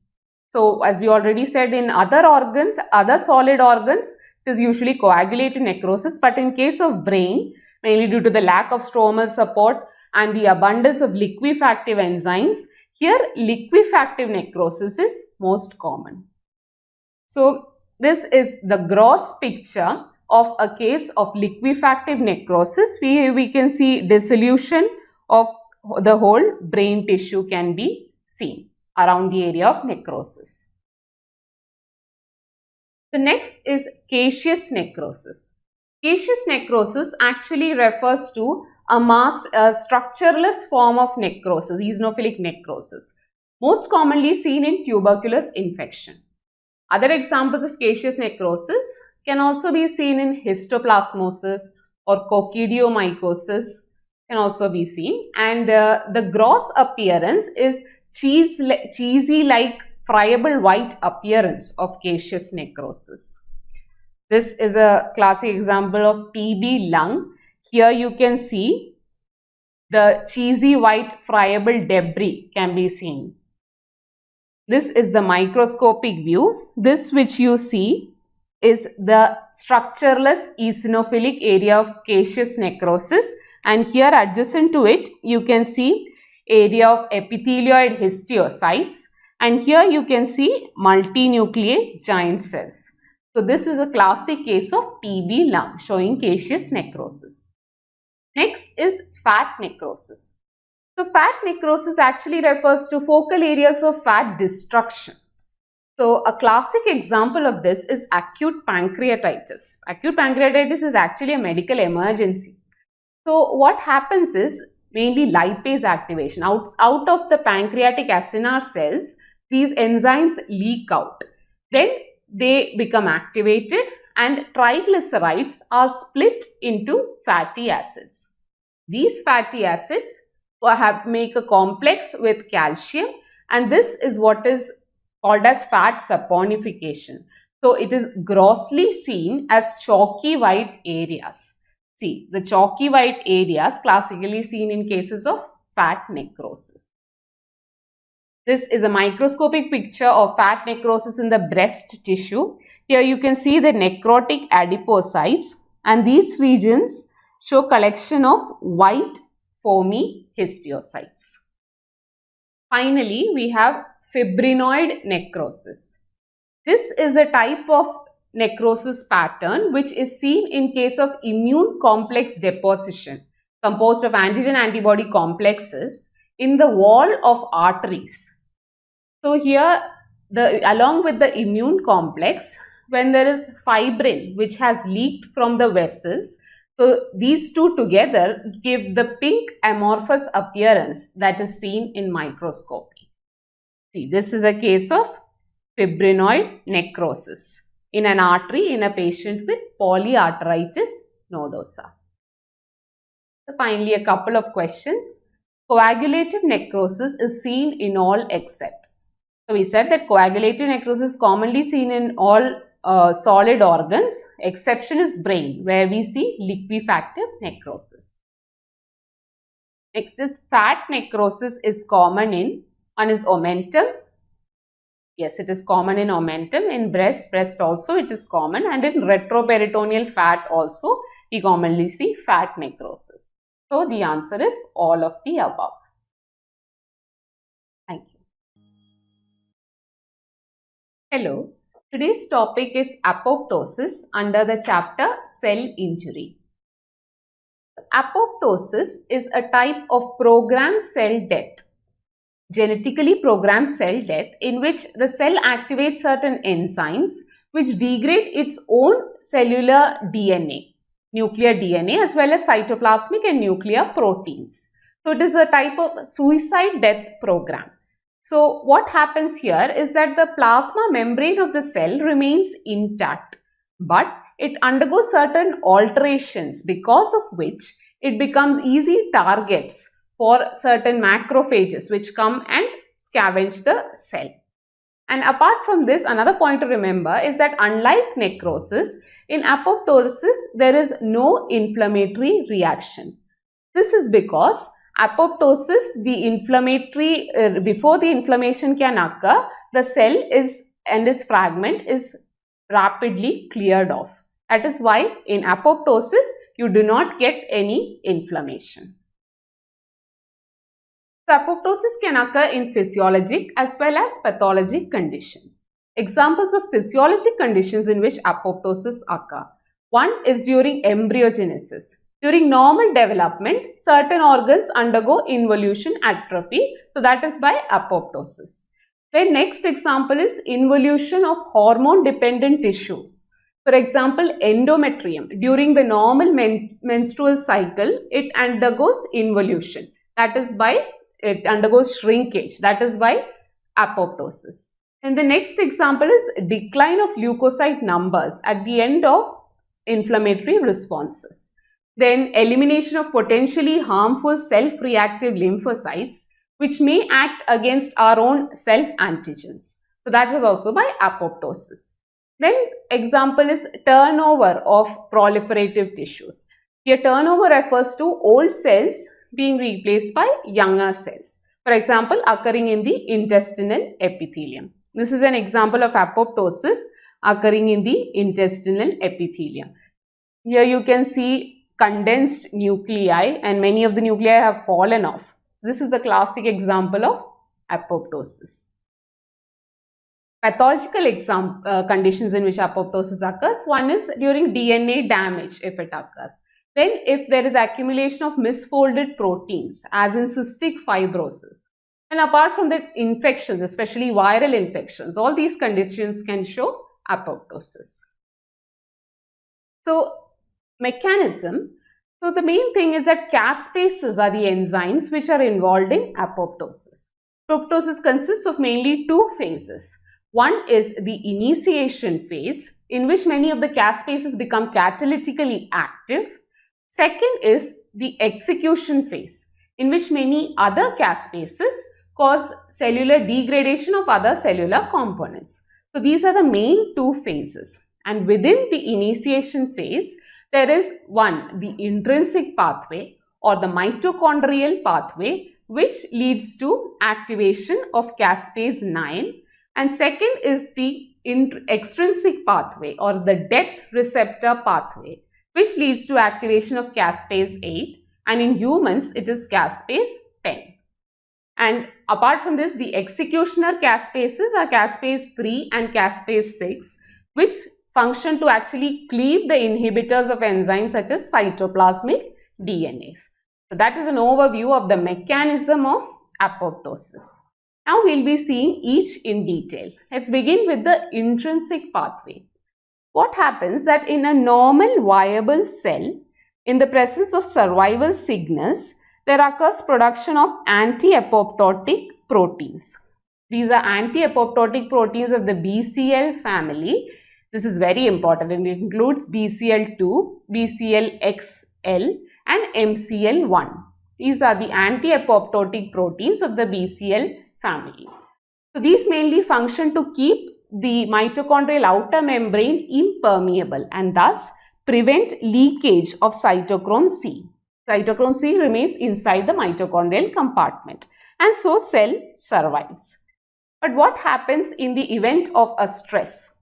So as we already said, in other organs, other solid organs, it is usually coagulative necrosis, but in case of brain, mainly due to the lack of stromal support and the abundance of liquefactive enzymes, here liquefactive necrosis is most common. So this is the gross picture of a case of liquefactive necrosis. We can see dissolution of the whole brain tissue can be seen around the area of necrosis. The next is caseous necrosis. Caseous necrosis actually refers to a structureless form of necrosis, eosinophilic necrosis, most commonly seen in tuberculous infection. Other examples of caseous necrosis can also be seen in histoplasmosis or coccidiomycosis can also be seen, and the gross appearance is cheesy like friable white appearance of caseous necrosis. This is a classic example of TB lung. Here you can see the cheesy white friable debris can be seen. This is the microscopic view. This which you see is the structureless eosinophilic area of caseous necrosis, and here adjacent to it you can see area of epithelioid histiocytes, and here you can see multinucleate giant cells. So this is a classic case of TB lung showing caseous necrosis. Next is fat necrosis. So fat necrosis actually refers to focal areas of fat destruction. So a classic example of this is acute pancreatitis. Acute pancreatitis is actually a medical emergency. So what happens is mainly lipase activation. Out of the pancreatic acinar cells, these enzymes leak out. Then they become activated and triglycerides are split into fatty acids. These fatty acids make a complex with calcium, and this is what is called as fat saponification. So it is grossly seen as chalky white areas. See, the chalky white areas classically seen in cases of fat necrosis. This is a microscopic picture of fat necrosis in the breast tissue. Here you can see the necrotic adipocytes, and these regions show collection of white foamy histiocytes. Finally, we have fibrinoid necrosis. This is a type of necrosis pattern which is seen in case of immune complex deposition composed of antigen-antibody complexes in the wall of arteries. So here, along with the immune complex, when there is fibrin which has leaked from the vessels, so these two together give the pink amorphous appearance that is seen in microscopy. See, this is a case of fibrinoid necrosis in an artery in a patient with polyarteritis nodosa. So finally, a couple of questions. Coagulative necrosis is seen in all except. So we said that coagulative necrosis is commonly seen in all solid organs. Exception is brain, where we see liquefactive necrosis. Next is fat necrosis is common in, one is omentum. Yes, it is common in omentum. In breast also it is common, and in retroperitoneal fat also we commonly see fat necrosis. So the answer is all of the above. Thank you. Hello, today's topic is apoptosis under the chapter cell injury. Apoptosis is a type of programmed cell death, genetically programmed cell death, in which the cell activates certain enzymes which degrade its own cellular DNA, nuclear DNA, as well as cytoplasmic and nuclear proteins. So it is a type of suicide death program. So what happens here is that the plasma membrane of the cell remains intact, but it undergoes certain alterations, because of which it becomes easy targets for certain macrophages which come and scavenge the cell. And apart from this, another point to remember is that unlike necrosis, in apoptosis there is no inflammatory reaction. This is because apoptosis, the inflammatory, before the inflammation can occur, the cell and its fragment is rapidly cleared off. That is why in apoptosis you do not get any inflammation. So apoptosis can occur in physiologic as well as pathologic conditions. Examples of physiologic conditions in which apoptosis occur. One is during embryogenesis. During normal development, certain organs undergo involution atrophy. So that is by apoptosis. Then next example is involution of hormone-dependent tissues. For example, endometrium. During the normal menstrual cycle, it undergoes involution. That is by it undergoes shrinkage. That is by apoptosis. And the next example is decline of leukocyte numbers at the end of inflammatory responses. Then elimination of potentially harmful self-reactive lymphocytes which may act against our own self-antigens. So that is also by apoptosis. Then example is turnover of proliferative tissues. Here turnover refers to old cells being replaced by younger cells. For example, occurring in the intestinal epithelium. This is an example of apoptosis occurring in the intestinal epithelium. Here you can see condensed nuclei, and many of the nuclei have fallen off. This is a classic example of apoptosis. Pathological conditions in which apoptosis occurs, one is during DNA damage if it occurs. Then if there is accumulation of misfolded proteins as in cystic fibrosis. And apart from that, infections, especially viral infections, all these conditions can show apoptosis. So mechanism, so the main thing is that caspases are the enzymes which are involved in apoptosis. Apoptosis consists of mainly two phases. One is the initiation phase, in which many of the caspases become catalytically active. Second is the execution phase, in which many other caspases cause cellular degradation of other cellular components. So these are the main two phases. And within the initiation phase, there is one, the intrinsic pathway or the mitochondrial pathway, which leads to activation of caspase 9. And second is the extrinsic pathway or the death receptor pathway, which leads to activation of caspase 8, and in humans it is caspase 10. And apart from this, the executioner caspases are caspase 3 and caspase 6, which function to actually cleave the inhibitors of enzymes such as cytoplasmic DNAs. So that is an overview of the mechanism of apoptosis. Now we will be seeing each in detail. Let's begin with the intrinsic pathway. What happens that in a normal viable cell, in the presence of survival signals, there occurs production of anti-apoptotic proteins. These are anti-apoptotic proteins of the BCL family. This is very important and it includes BCL2, BCLXL and MCL1. These are the anti-apoptotic proteins of the BCL family. So these mainly function to keep the mitochondrial outer membrane impermeable and thus prevent leakage of cytochrome C. Cytochrome C remains inside the mitochondrial compartment and so cell survives. But what happens in the event of a stress?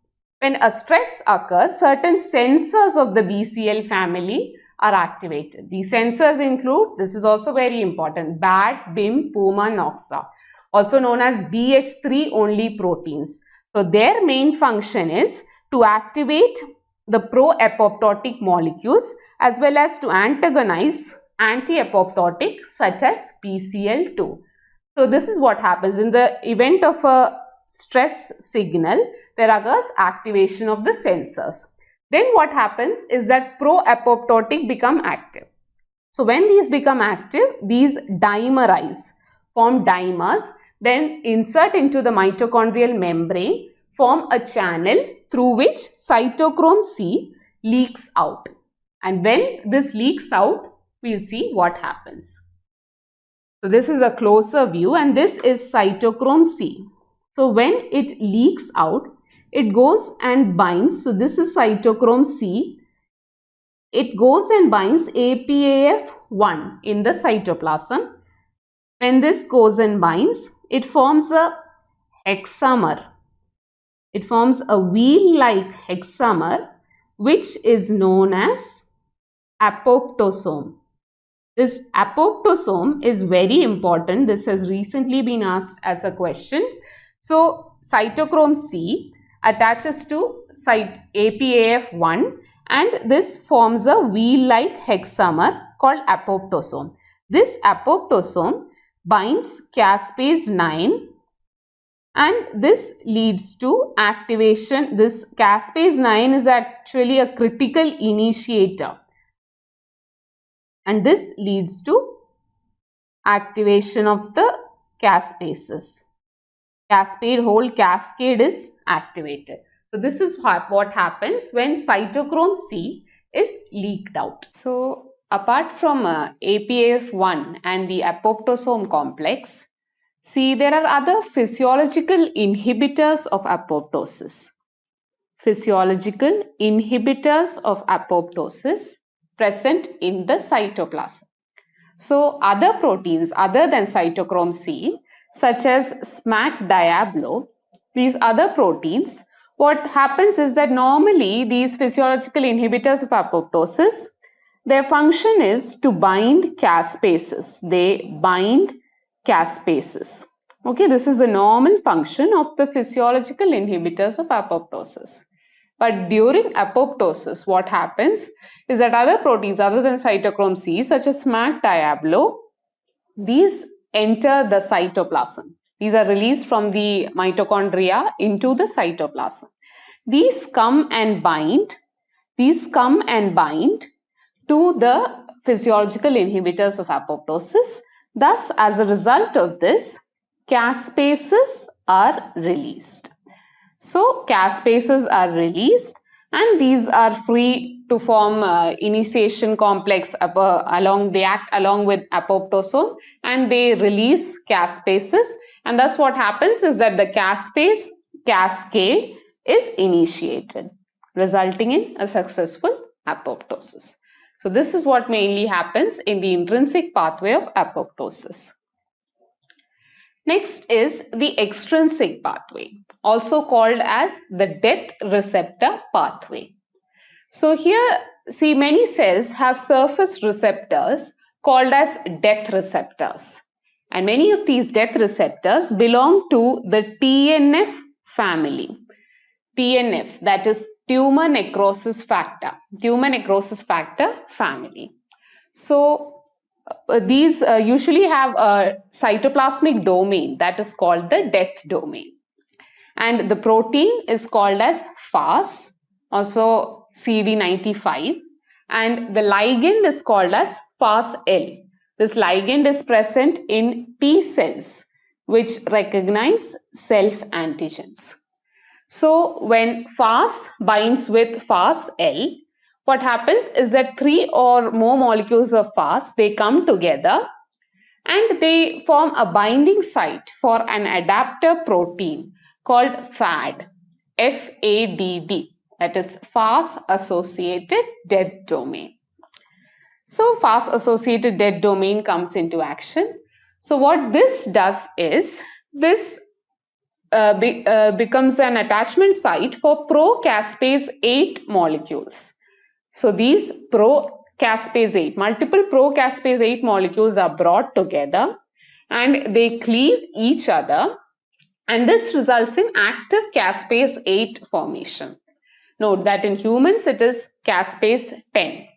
When a stress occurs, certain sensors of the BCL family are activated. These sensors include, this is also very important, BAT, BIM, PUMA, NOXA, also known as BH3 only proteins. So their main function is to activate the pro-apoptotic molecules as well as to antagonize anti-apoptotic such as BCL2. So this is what happens in the event of a stress signal, there occurs activation of the sensors. Then what happens is that pro-apoptotic become active. So when these become active, these dimerize, form dimers, then insert into the mitochondrial membrane, form a channel through which cytochrome C leaks out. And when this leaks out, we will see what happens. So this is a closer view and this is cytochrome C. So when it leaks out, it goes and binds. So this is cytochrome C. It goes and binds APAF1 in the cytoplasm. When this goes and binds, it forms a hexamer. It forms a wheel-like hexamer which is known as apoptosome. This apoptosome is very important. This has recently been asked as a question. So cytochrome C attaches to APAF1 and this forms a wheel-like hexamer called apoptosome. This apoptosome binds caspase 9 and this leads to activation. This caspase 9 is actually a critical initiator and this leads to activation of the caspases. Whole cascade is activated. So this is what happens when cytochrome C is leaked out. So apart from APAF1 and the apoptosome complex, see there are other physiological inhibitors of apoptosis. Physiological inhibitors of apoptosis present in the cytoplasm. So other proteins other than cytochrome C such as SMAC diablo, these other proteins, what happens is that normally these physiological inhibitors of apoptosis, their function is to bind caspases. They bind caspases. Okay, this is the normal function of the physiological inhibitors of apoptosis. But during apoptosis, what happens is that other proteins other than cytochrome C, such as SMAC diablo, these enter the cytoplasm. These are released from the mitochondria into the cytoplasm. These come and bind to the physiological inhibitors of apoptosis. Thus, as a result of this, caspases are released. So, caspases are released and these are free to form initiation complex they act along with apoptosome and they release caspases, and thus what happens is that the caspase cascade is initiated, resulting in a successful apoptosis. So this is what mainly happens in the intrinsic pathway of apoptosis. Next is the extrinsic pathway, also called as the death receptor pathway. So here, see, many cells have surface receptors called as death receptors. And many of these death receptors belong to the TNF family. TNF, that is tumor necrosis factor family. So these usually have a cytoplasmic domain that is called the death domain, and the protein is called as FAS, also CD95, and the ligand is called as FAS-L. This ligand is present in T cells which recognize self-antigens. So when FAS binds with FAS-L, what happens is that 3 or more molecules of FAS, they come together and they form a binding site for an adapter protein called FAD, F-A-D-D, that is FAS associated death domain. So FAS associated death domain comes into action. So what this does is, this becomes an attachment site for pro-caspase 8 molecules. So these pro-caspase 8, multiple pro-caspase 8 molecules are brought together and they cleave each other, and this results in active caspase 8 formation. Note that in humans it is caspase 10.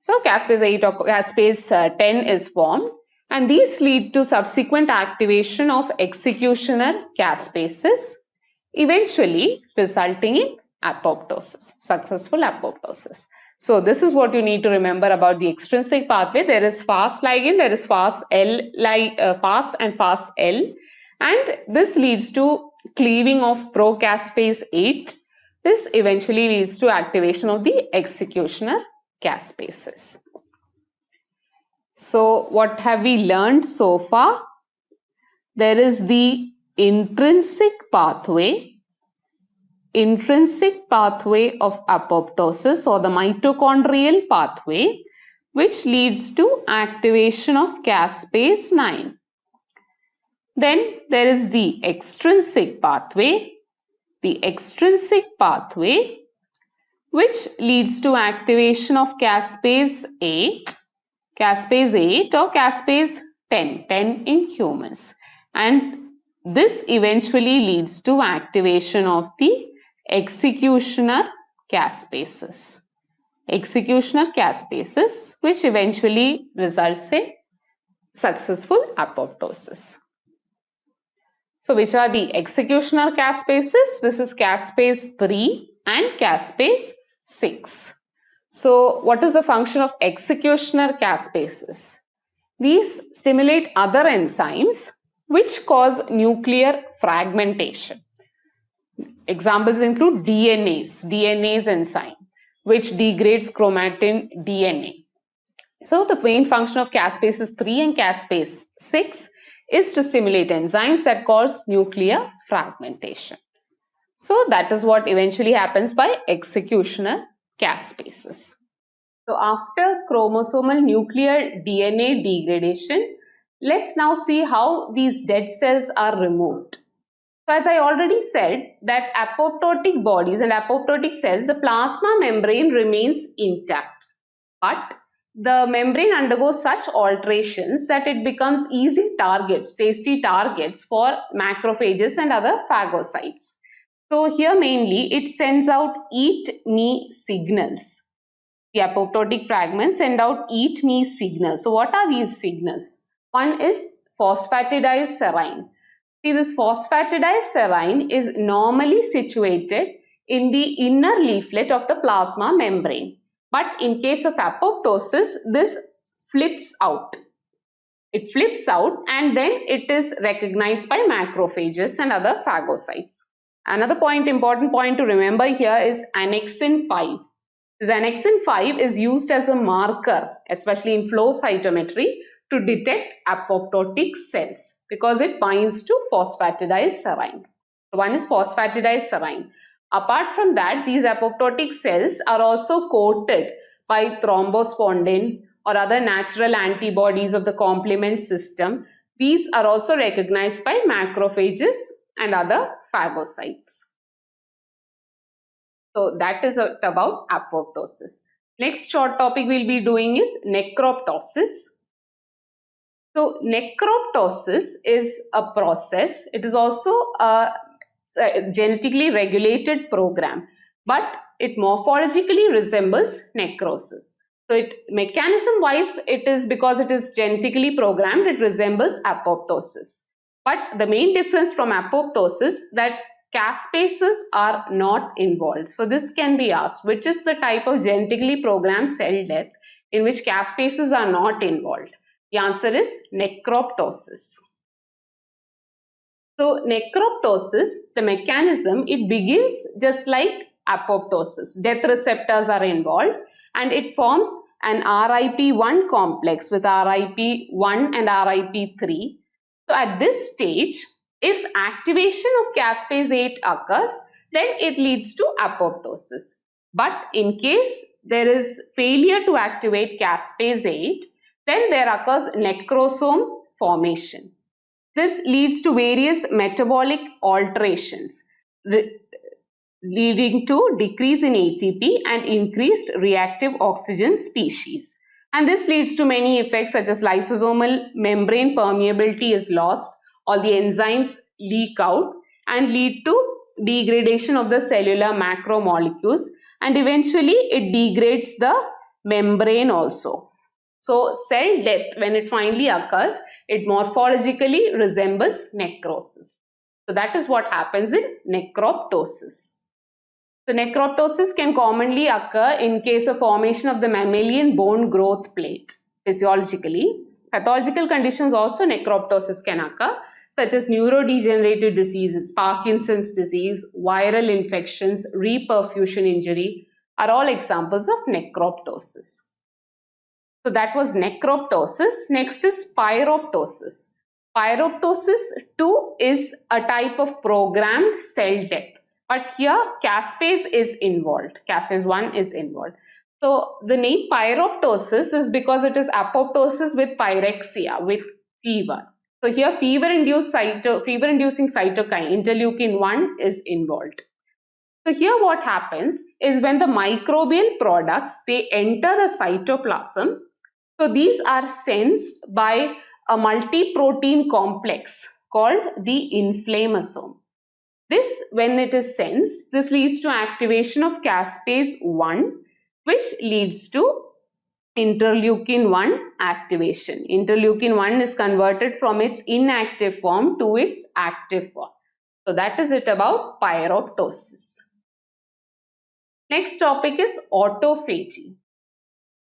So caspase 8 or caspase 10 is formed, and these lead to subsequent activation of executioner caspases, eventually resulting in apoptosis, successful apoptosis. So this is what you need to remember about the extrinsic pathway. There is FAS ligand, there is FAS and FAS-L, and this leads to cleaving of pro-caspase 8. This eventually leads to activation of the executioner caspases. So what have we learned so far? There is the intrinsic pathway of apoptosis, or the mitochondrial pathway, which leads to activation of caspase 9. Then there is the extrinsic pathway, which leads to activation of caspase 8 or caspase 10 in humans, and this eventually leads to activation of the executioner caspases, which eventually results in successful apoptosis. So which are the executioner caspases? This is caspase 3 and caspase 6. So what is the function of executioner caspases? These stimulate other enzymes which cause nuclear fragmentation. Examples include DNase enzyme, which degrades chromatin DNA. So the main function of caspases 3 and caspase 6 is to stimulate enzymes that cause nuclear fragmentation. So that is what eventually happens by executioner caspases. So after chromosomal nuclear DNA degradation, let's now see how these dead cells are removed. So as I already said that apoptotic bodies and apoptotic cells, the plasma membrane remains intact, but the membrane undergoes such alterations that it becomes easy targets, tasty targets for macrophages and other phagocytes. So here mainly it sends out eat me signals. The apoptotic fragments send out eat me signals. So what are these signals? One is phosphatidylserine serine. See, this phosphatidylserine serine is normally situated in the inner leaflet of the plasma membrane. But in case of apoptosis, this flips out. It flips out and then it is recognized by macrophages and other phagocytes. Another important point to remember here is annexin 5. This annexin 5 is used as a marker, especially in flow cytometry, to detect apoptotic cells because it binds to phosphatidylserine serine. One is phosphatidylserine serine. Apart from that, these apoptotic cells are also coated by thrombospondin or other natural antibodies of the complement system. These are also recognized by macrophages and other phagocytes. So that is about apoptosis. Next short topic we'll be doing is necroptosis. So necroptosis is a process. It is also a genetically regulated program, but it morphologically resembles necrosis. So mechanism wise it is because it is genetically programmed, it resembles apoptosis. But the main difference from apoptosis that caspases are not involved. So this can be asked, which is the type of genetically programmed cell death in which caspases are not involved? The answer is necroptosis. So necroptosis, the mechanism, it begins just like apoptosis. Death receptors are involved and it forms an RIP1 complex with RIP1 and RIP3. So at this stage, if activation of caspase 8 occurs, then it leads to apoptosis. But in case there is failure to activate caspase 8, then there occurs necrosome formation. This leads to various metabolic alterations, leading to decrease in ATP and increased reactive oxygen species. And this leads to many effects such as lysosomal membrane permeability is lost, all the enzymes leak out and lead to degradation of the cellular macromolecules, and eventually it degrades the membrane also. So cell death, when it finally occurs, it morphologically resembles necrosis. So that is what happens in necroptosis. So necroptosis can commonly occur in case of formation of the mammalian bone growth plate physiologically. Pathological conditions also necroptosis can occur, such as neurodegenerative diseases, Parkinson's disease, viral infections, reperfusion injury are all examples of necroptosis. So that was necroptosis. Next is pyroptosis. Pyroptosis too is a type of programmed cell death. But here caspase is involved. Caspase 1 is involved. So the name pyroptosis is because it is apoptosis with pyrexia, with fever. So here fever-inducing cytokine, interleukin 1 is involved. So here what happens is when the microbial products, they enter the cytoplasm, so these are sensed by a multi-protein complex called the inflammasome. This, when it is sensed, this leads to activation of caspase 1, which leads to interleukin 1 activation. Interleukin 1 is converted from its inactive form to its active form. So that is it about pyroptosis. Next topic is autophagy.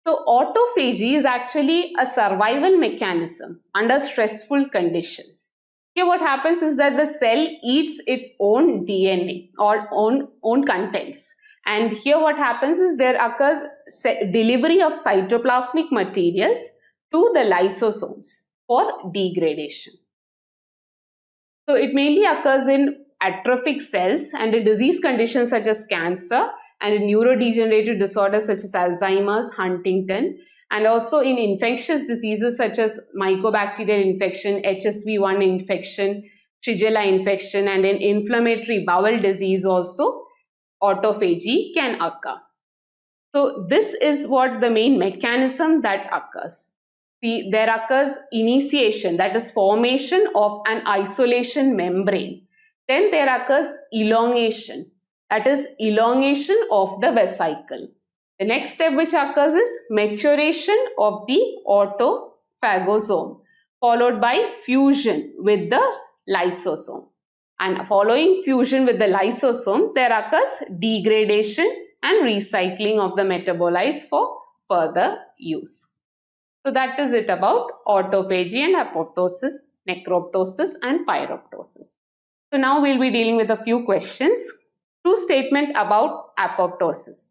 So autophagy is actually a survival mechanism under stressful conditions. Here what happens is that the cell eats its own DNA or own contents. And here what happens is there occurs delivery of cytoplasmic materials to the lysosomes for degradation. So it mainly occurs in atrophic cells and in disease conditions such as cancer, and in neurodegenerative disorders such as Alzheimer's, Huntington, and also in infectious diseases such as mycobacterial infection, HSV1 infection, Shigella infection, and in inflammatory bowel disease also autophagy can occur. So this is what the main mechanism that occurs. See, there occurs initiation, that is formation of an isolation membrane. Then there occurs elongation, that is elongation of the vesicle. The next step which occurs is maturation of the autophagosome, followed by fusion with the lysosome. And following fusion with the lysosome, there occurs degradation and recycling of the metabolites for further use. So that is it about autophagy and apoptosis, necroptosis and pyroptosis. So now we'll be dealing with a few questions. True statement about apoptosis.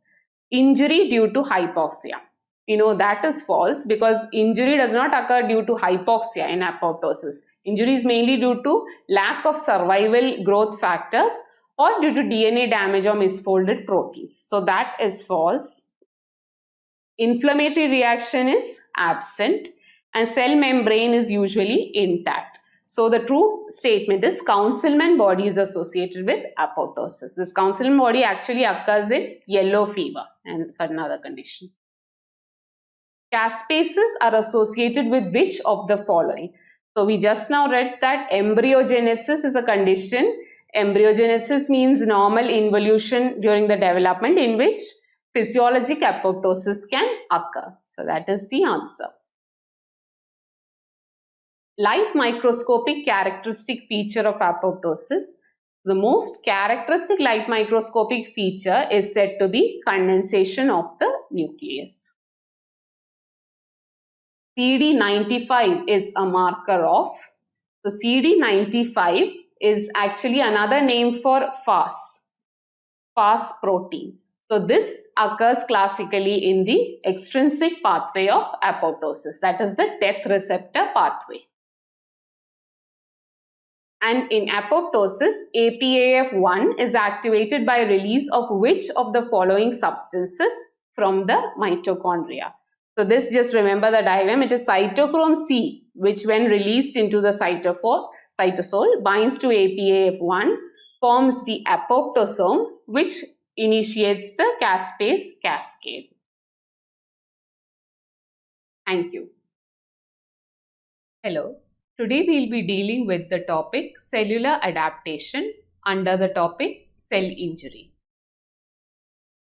Injury due to hypoxia. You know that is false because injury does not occur due to hypoxia in apoptosis. Injury is mainly due to lack of survival growth factors or due to DNA damage or misfolded proteins. So that is false. Inflammatory reaction is absent and cell membrane is usually intact. So the true statement is Councilman body is associated with apoptosis. This Councilman body actually occurs in yellow fever and certain other conditions. Caspases are associated with which of the following? So we just now read that embryogenesis is a condition. Embryogenesis means normal involution during the development in which physiologic apoptosis can occur. So that is the answer. Light microscopic characteristic feature of apoptosis. The most characteristic light microscopic feature is said to be condensation of the nucleus. CD95 is a marker of, so CD95 is actually another name for Fas protein. So this occurs classically in the extrinsic pathway of apoptosis, that is the death receptor pathway. And in apoptosis, APAF1 is activated by release of which of the following substances from the mitochondria? So this, just remember the diagram, it is cytochrome C which when released into the cytosol binds to APAF1, forms the apoptosome which initiates the caspase cascade. Thank you. Hello. Today we will be dealing with the topic cellular adaptation under the topic cell injury.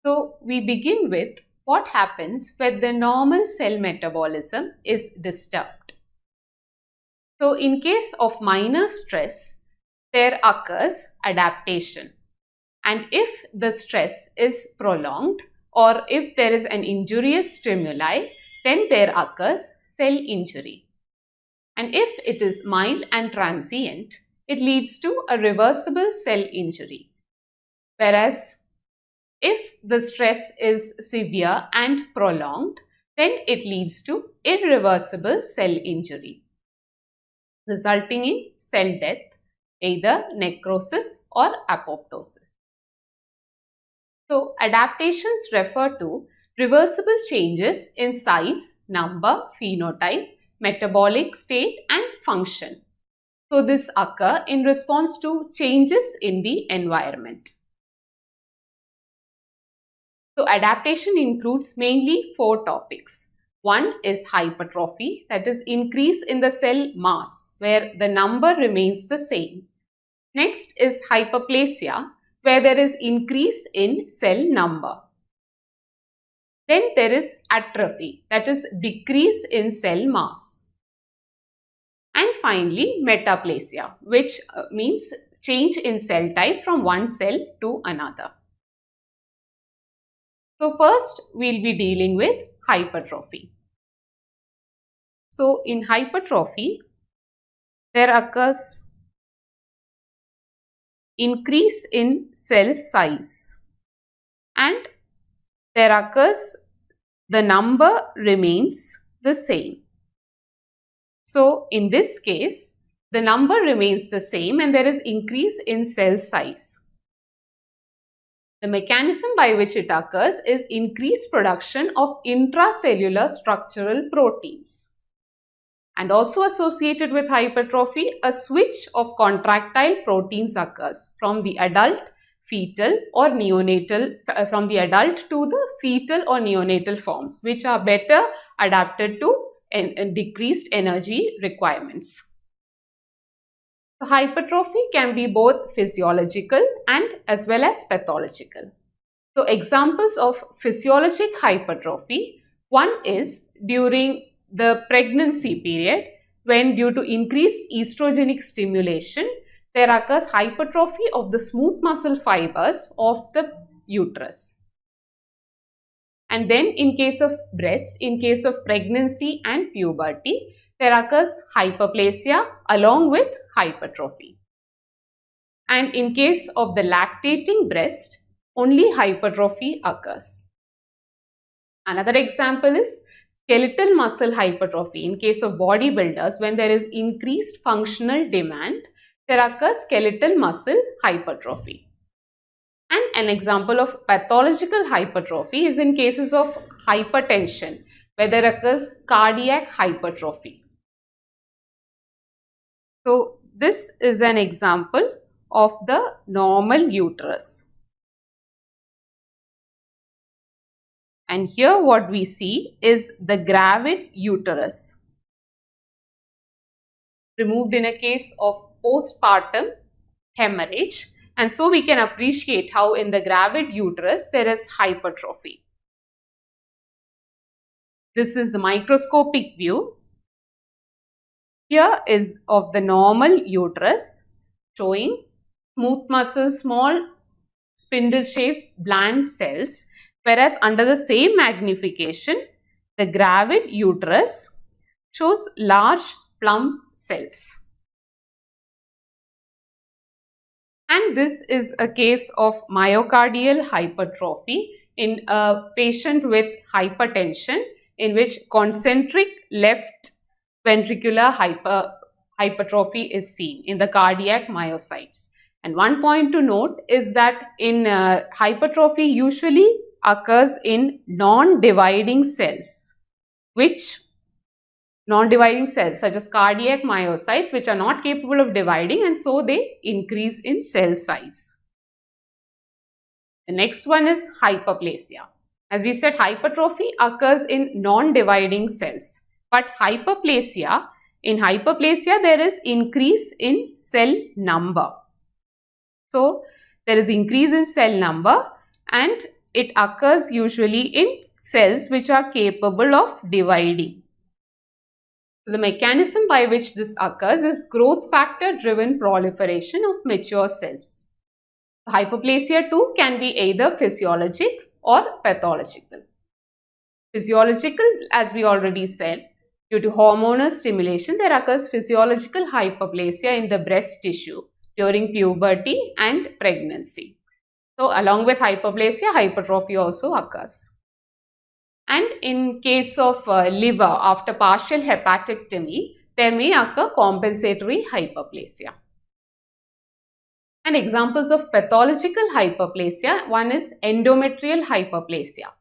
So we begin with what happens when the normal cell metabolism is disturbed. So in case of minor stress, there occurs adaptation. And if the stress is prolonged or if there is an injurious stimuli, then there occurs cell injury. And if it is mild and transient, it leads to a reversible cell injury. Whereas if the stress is severe and prolonged, then it leads to irreversible cell injury, resulting in cell death, either necrosis or apoptosis. So adaptations refer to reversible changes in size, number, phenotype, metabolic state and function. So this occur in response to changes in the environment. So adaptation includes mainly 4 topics. One is hypertrophy, that is increase in the cell mass where the number remains the same. Next is hyperplasia, where there is increase in cell number. Then there is atrophy, that is decrease in cell mass. And finally metaplasia, which means change in cell type from one cell to another. So first we will be dealing with hypertrophy. So in hypertrophy, there occurs increase in cell size and there occurs the number remains the same. So in this case, the number remains the same and there is increase in cell size. The mechanism by which it occurs is increased production of intracellular structural proteins. And also associated with hypertrophy, a switch of contractile proteins occurs from the adult fetal or neonatal, from the adult to the fetal or neonatal forms, which are better adapted to decreased energy requirements. So hypertrophy can be both physiological and as well as pathological. So examples of physiologic hypertrophy, one is during the pregnancy period, when due to increased estrogenic stimulation, there occurs hypertrophy of the smooth muscle fibers of the uterus. And then in case of breast, in case of pregnancy and puberty, there occurs hyperplasia along with hypertrophy. And in case of the lactating breast, only hypertrophy occurs. Another example is skeletal muscle hypertrophy. In case of bodybuilders, when there is increased functional demand, there occurs skeletal muscle hypertrophy. And an example of pathological hypertrophy is in cases of hypertension, where there occurs cardiac hypertrophy. So this is an example of the normal uterus. And here what we see is the gravid uterus, removed in a case of postpartum hemorrhage. And so we can appreciate how in the gravid uterus there is hypertrophy. This is the microscopic view. Here is of the normal uterus, showing smooth muscle, small spindle-shaped bland cells, whereas under the same magnification, the gravid uterus shows large plump cells. And this is a case of myocardial hypertrophy in a patient with hypertension, in which concentric left ventricular hypertrophy is seen in the cardiac myocytes. And one point to note is that in hypertrophy usually occurs in non-dividing cells, which non-dividing cells such as cardiac myocytes, which are not capable of dividing, and so they increase in cell size. The next one is hyperplasia. As we said, hypertrophy occurs in non-dividing cells, but in hyperplasia there is increase in cell number. So there is increase in cell number, and it occurs usually in cells which are capable of dividing. The mechanism by which this occurs is growth factor driven proliferation of mature cells. Hyperplasia too can be either physiologic or pathological. Physiological, as we already said, due to hormonal stimulation, there occurs physiological hyperplasia in the breast tissue during puberty and pregnancy. So along with hyperplasia, hypertrophy also occurs. And in case of liver, after partial hepatectomy, there may occur compensatory hyperplasia. And examples of pathological hyperplasia, one is endometrial hyperplasia,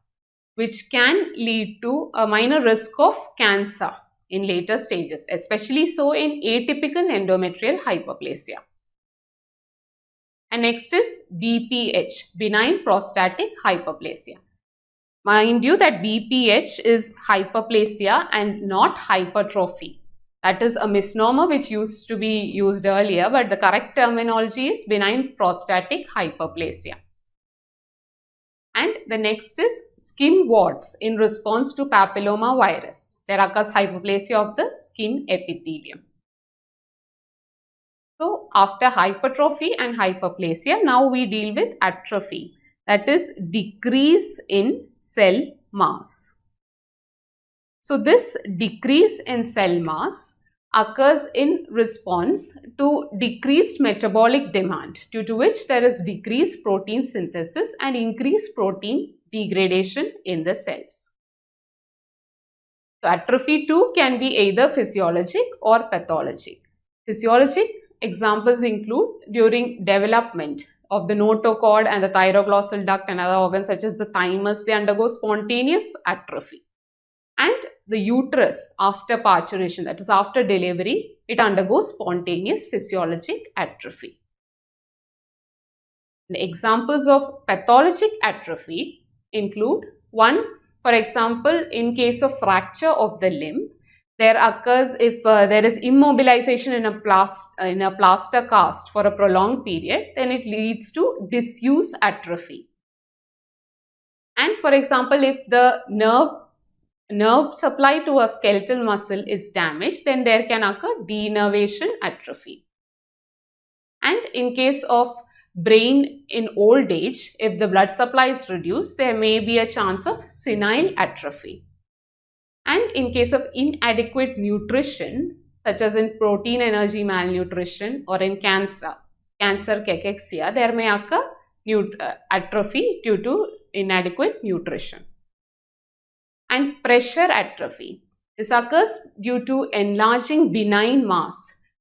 which can lead to a minor risk of cancer in later stages, especially so in atypical endometrial hyperplasia. And next is BPH, benign prostatic hyperplasia. Mind you that BPH is hyperplasia and not hypertrophy. That is a misnomer which used to be used earlier, but the correct terminology is benign prostatic hyperplasia. And the next is skin warts in response to papilloma virus. There occurs hyperplasia of the skin epithelium. So after hypertrophy and hyperplasia, now we deal with atrophy, that is decrease in cell mass. So this decrease in cell mass occurs in response to decreased metabolic demand, due to which there is decreased protein synthesis and increased protein degradation in the cells. So atrophy too can be either physiologic or pathologic. Physiologic examples include during development of the notochord and the thyroglossal duct and other organs such as the thymus, they undergo spontaneous atrophy. And the uterus after parturition, that is after delivery, it undergoes spontaneous physiologic atrophy. The examples of pathologic atrophy include one, for example, in case of fracture of the limb, there occurs if there is immobilization in a plaster cast for a prolonged period, then it leads to disuse atrophy. And for example, if the nerve supply to a skeletal muscle is damaged, then there can occur denervation atrophy. And in case of brain in old age, if the blood supply is reduced, there may be a chance of senile atrophy. And in case of inadequate nutrition, such as in protein energy malnutrition or in cancer cachexia, there may occur atrophy due to inadequate nutrition. And pressure atrophy. This occurs due to enlarging benign mass.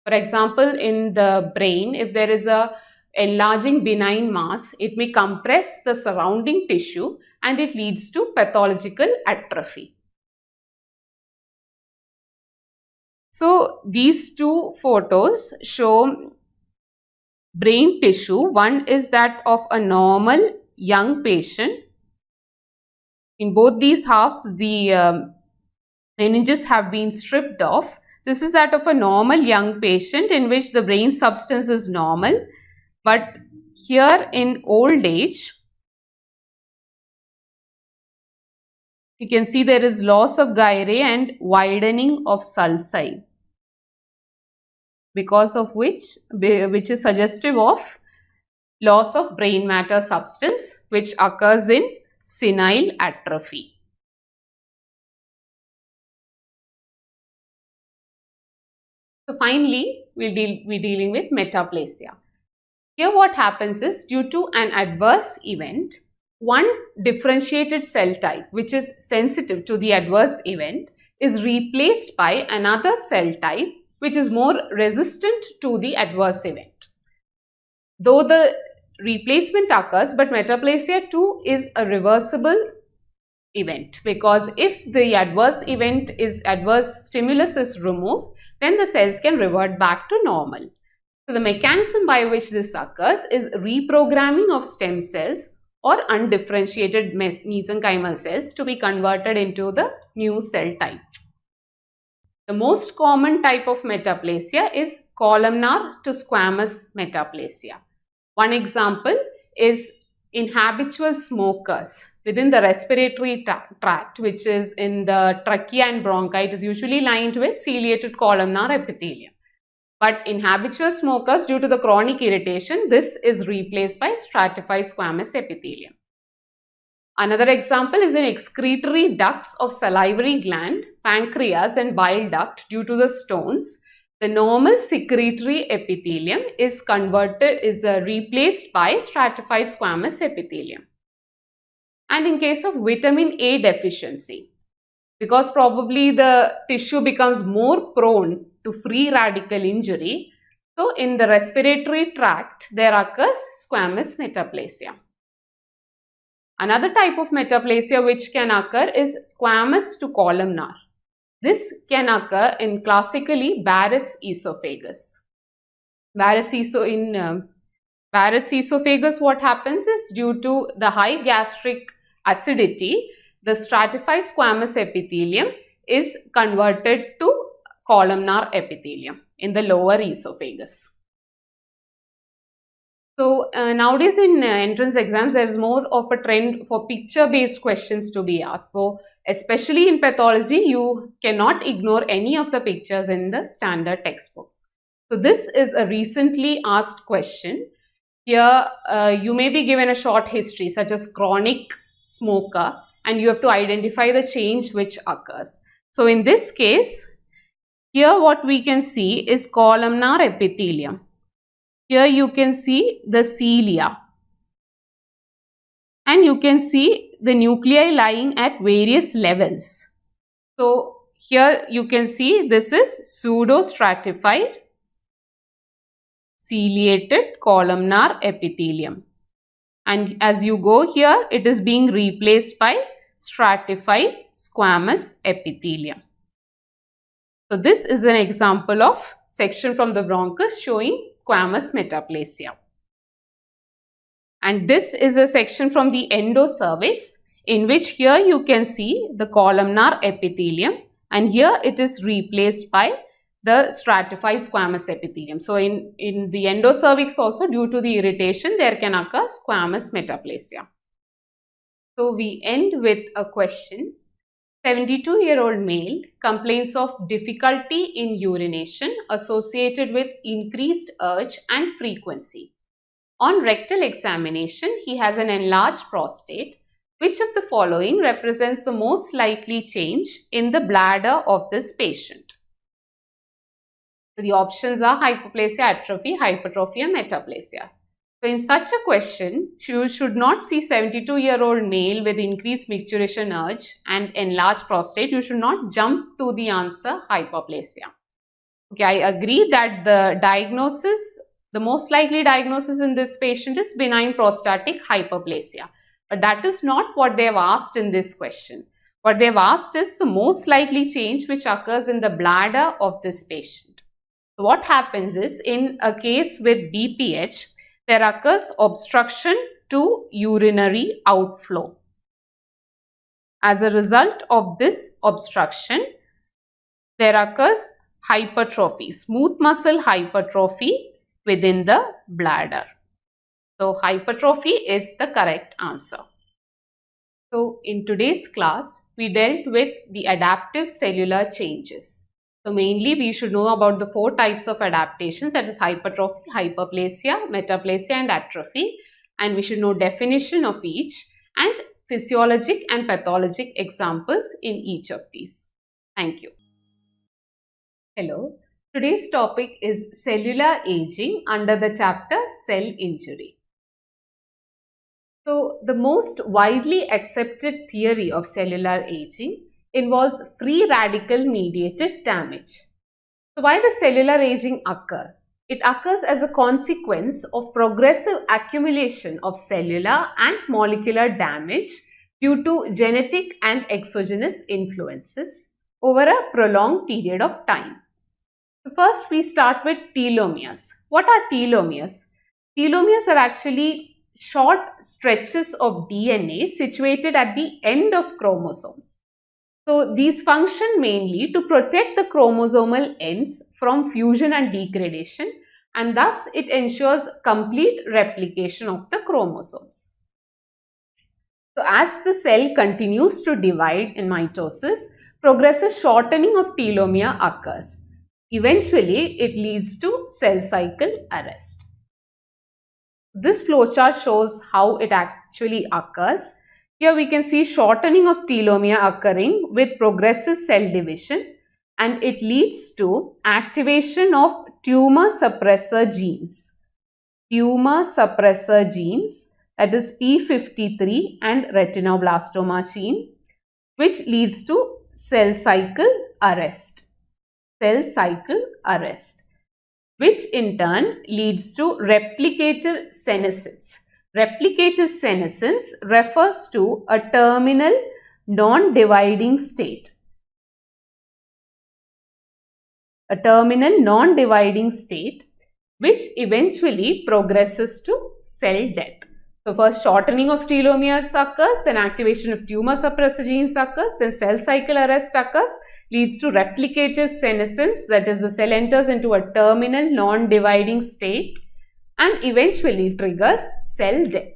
For example, in the brain, if there is a enlarging benign mass, it may compress the surrounding tissue and it leads to pathological atrophy. So these two photos show brain tissue. One is that of a normal young patient. In both these halves, the meninges have been stripped off. This is that of a normal young patient in which the brain substance is normal. But here in old age, you can see there is loss of gyrae and widening of sulci, because of which is suggestive of loss of brain matter substance, which occurs in senile atrophy. So finally, we're dealing with metaplasia. Here what happens is, due to an adverse event, one differentiated cell type which is sensitive to the adverse event is replaced by another cell type which is more resistant to the adverse event. Though the replacement occurs, but metaplasia too is a reversible event, because if the adverse stimulus is removed, then the cells can revert back to normal. So the mechanism by which this occurs is reprogramming of stem cells or undifferentiated mesenchymal cells to be converted into the new cell type. The most common type of metaplasia is columnar to squamous metaplasia. One example is in habitual smokers within the respiratory tract, which is in the trachea and bronchi. It is usually lined with ciliated columnar epithelium. But in habitual smokers, due to the chronic irritation, this is replaced by stratified squamous epithelium. Another example is in excretory ducts of salivary gland, pancreas and bile duct. Due to the stones, the normal secretory epithelium is replaced by stratified squamous epithelium. And in case of vitamin A deficiency, because probably the tissue becomes more prone to free radical injury, so in the respiratory tract there occurs squamous metaplasia. Another type of metaplasia which can occur is squamous to columnar. This can occur in classically Barrett's esophagus. Barrett's esophagus, what happens is, due to the high gastric acidity, the stratified squamous epithelium is converted to columnar epithelium in the lower esophagus. So nowadays in entrance exams, there is more of a trend for picture-based questions to be asked. So especially in pathology, you cannot ignore any of the pictures in the standard textbooks. So this is a recently asked question. Here you may be given a short history such as chronic smoker, and you have to identify the change which occurs. So in this case, here what we can see is columnar epithelium. Here you can see the cilia, and you can see the nuclei lying at various levels. So here you can see this is pseudo-stratified ciliated columnar epithelium, and as you go here, it is being replaced by stratified squamous epithelium. So this is an example of section from the bronchus showing squamous metaplasia. And this is a section from the endocervix, in which here you can see the columnar epithelium, and here it is replaced by the stratified squamous epithelium. So in the endocervix also, due to the irritation, there can occur squamous metaplasia. So we end with a question. 72-year-old male complains of difficulty in urination associated with increased urge and frequency. On rectal examination, he has an enlarged prostate. Which of the following represents the most likely change in the bladder of this patient? The options are hypoplasia, atrophy, hypertrophy, and metaplasia. So in such a question, you should not see 72-year-old male with increased micturition urge and enlarged prostate. You should not jump to the answer hypoplasia. Okay, I agree that the most likely diagnosis in this patient is benign prostatic hyperplasia. But that is not what they have asked in this question. What they have asked is the most likely change which occurs in the bladder of this patient. So what happens is, in a case with BPH, there occurs obstruction to urinary outflow. As a result of this obstruction, there occurs hypertrophy, smooth muscle hypertrophy within the bladder. So hypertrophy is the correct answer. So in today's class, we dealt with the adaptive cellular changes. So mainly we should know about the 4 types of adaptations, that is hypertrophy, hyperplasia, metaplasia, and atrophy. And we should know definition of each and physiologic and pathologic examples in each of these. Thank you. Hello. Today's topic is cellular aging under the chapter Cell Injury. So the most widely accepted theory of cellular aging involves free radical mediated damage. So why does cellular aging occur? It occurs as a consequence of progressive accumulation of cellular and molecular damage due to genetic and exogenous influences over a prolonged period of time. So first we start with telomeres. What are telomeres? Telomeres are actually short stretches of DNA situated at the end of chromosomes. So these function mainly to protect the chromosomal ends from fusion and degradation, and thus it ensures complete replication of the chromosomes. So as the cell continues to divide in mitosis, progressive shortening of telomere occurs. Eventually, it leads to cell cycle arrest. This flowchart shows how it actually occurs. Here we can see shortening of telomere occurring with progressive cell division, and it leads to activation of tumor suppressor genes. Tumor suppressor genes, that is P53 and retinoblastoma gene, which leads to cell cycle arrest. Cell cycle arrest, which in turn leads to replicative senescence. Replicative senescence refers to a terminal non-dividing state. A terminal non-dividing state which eventually progresses to cell death. So first shortening of telomeres occurs, then activation of tumor suppressor genes occurs, then cell cycle arrest occurs, leads to replicative senescence, that is the cell enters into a terminal non-dividing state and eventually triggers cell death.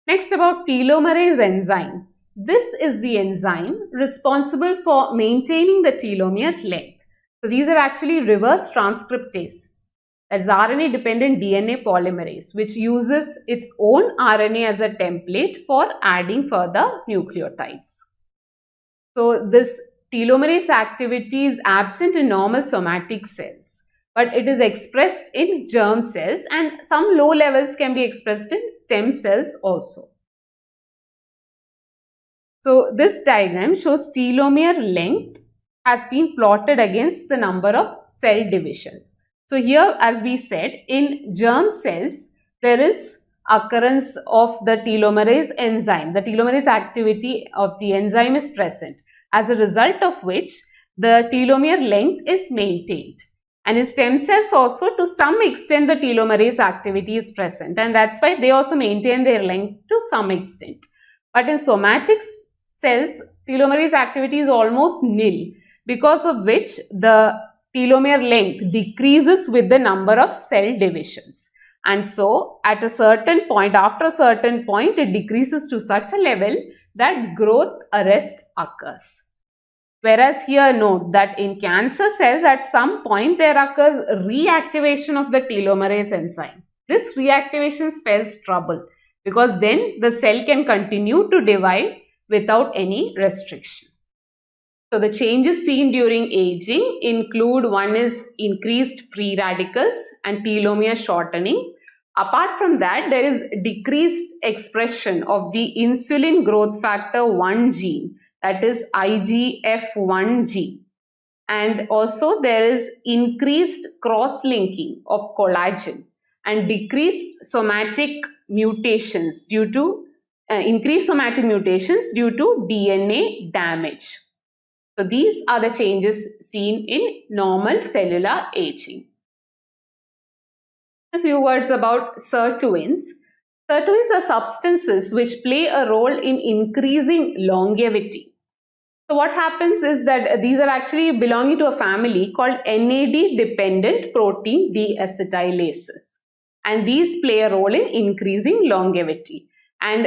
Next, about telomerase enzyme. This is the enzyme responsible for maintaining the telomere length. So these are actually reverse transcriptases. That is RNA dependent DNA polymerase, which uses its own RNA as a template for adding further nucleotides. So this telomerase activity is absent in normal somatic cells, but it is expressed in germ cells, and some low levels can be expressed in stem cells also. So this diagram shows telomere length has been plotted against the number of cell divisions. So here, as we said, in germ cells there is occurrence of the telomerase enzyme. The telomerase activity of the enzyme is present, as a result of which the telomere length is maintained. And in stem cells also, to some extent, the telomerase activity is present, and that's why they also maintain their length to some extent. But in somatic cells, telomerase activity is almost nil, because of which the telomere length decreases with the number of cell divisions. And so, at a certain point, after a certain point, it decreases to such a level that growth arrest occurs. Whereas here note that in cancer cells at some point there occurs reactivation of the telomerase enzyme. This reactivation spells trouble because then the cell can continue to divide without any restriction. So the changes seen during aging include, one is increased free radicals and telomere shortening. Apart from that, there is decreased expression of the insulin growth factor 1 gene, that is IGF-1 gene. And also there is increased cross-linking of collagen and decreased somatic mutations due to increased somatic mutations due to DNA damage. So these are the changes seen in normal cellular aging. A few words about sirtuins. Sirtuins are substances which play a role in increasing longevity. So what happens is that these are actually belonging to a family called NAD-dependent protein deacetylases. And these play a role in increasing longevity. And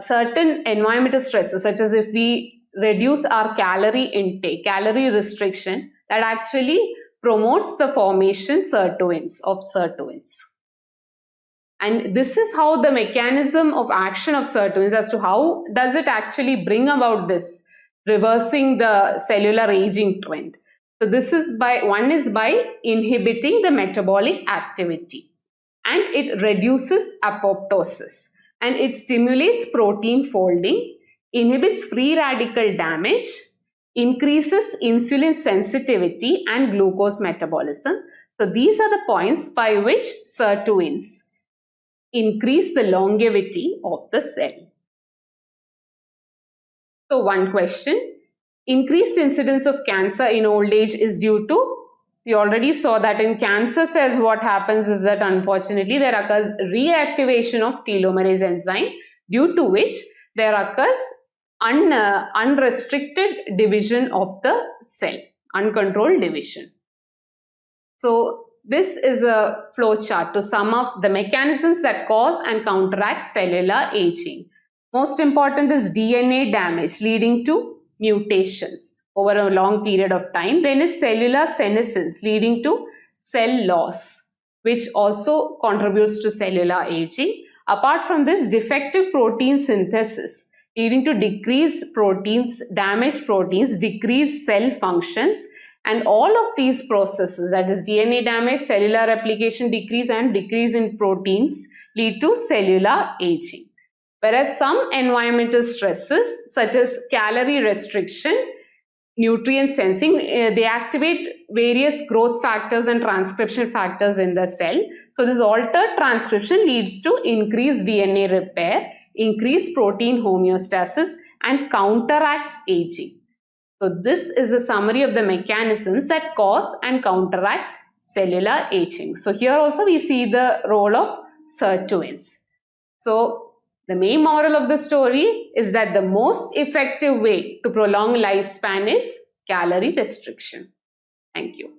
certain environmental stresses, such as if we reduce our calorie intake, calorie restriction, that actually promotes the formation of sirtuins. And this is how the mechanism of action of sirtuins, as to how does it actually bring about this reversing the cellular aging trend. So this is one is by inhibiting the metabolic activity, and it reduces apoptosis, and it stimulates protein folding, inhibits free radical damage, increases insulin sensitivity and glucose metabolism. So these are the points by which sirtuins increase the longevity of the cell. So one question, increased incidence of cancer in old age is due to, we already saw that in cancer cells what happens is that unfortunately there occurs reactivation of telomerase enzyme, due to which there occurs unrestricted division of the cell, uncontrolled division. So this is a flow chart to sum up the mechanisms that cause and counteract cellular aging. Most important is DNA damage leading to mutations over a long period of time. Then is cellular senescence leading to cell loss, which also contributes to cellular aging. Apart from this, defective protein synthesis leading to decreased proteins, damaged proteins, decreased cell functions, and all of these processes, that is DNA damage, cellular replication decrease, and decrease in proteins, lead to cellular aging. Whereas some environmental stresses such as calorie restriction, nutrient sensing, they activate various growth factors and transcription factors in the cell. So this altered transcription leads to increased DNA repair, increased protein homeostasis, and counteracts aging. So this is a summary of the mechanisms that cause and counteract cellular aging. So here also we see the role of sirtuins. So the main moral of the story is that the most effective way to prolong lifespan is calorie restriction. Thank you.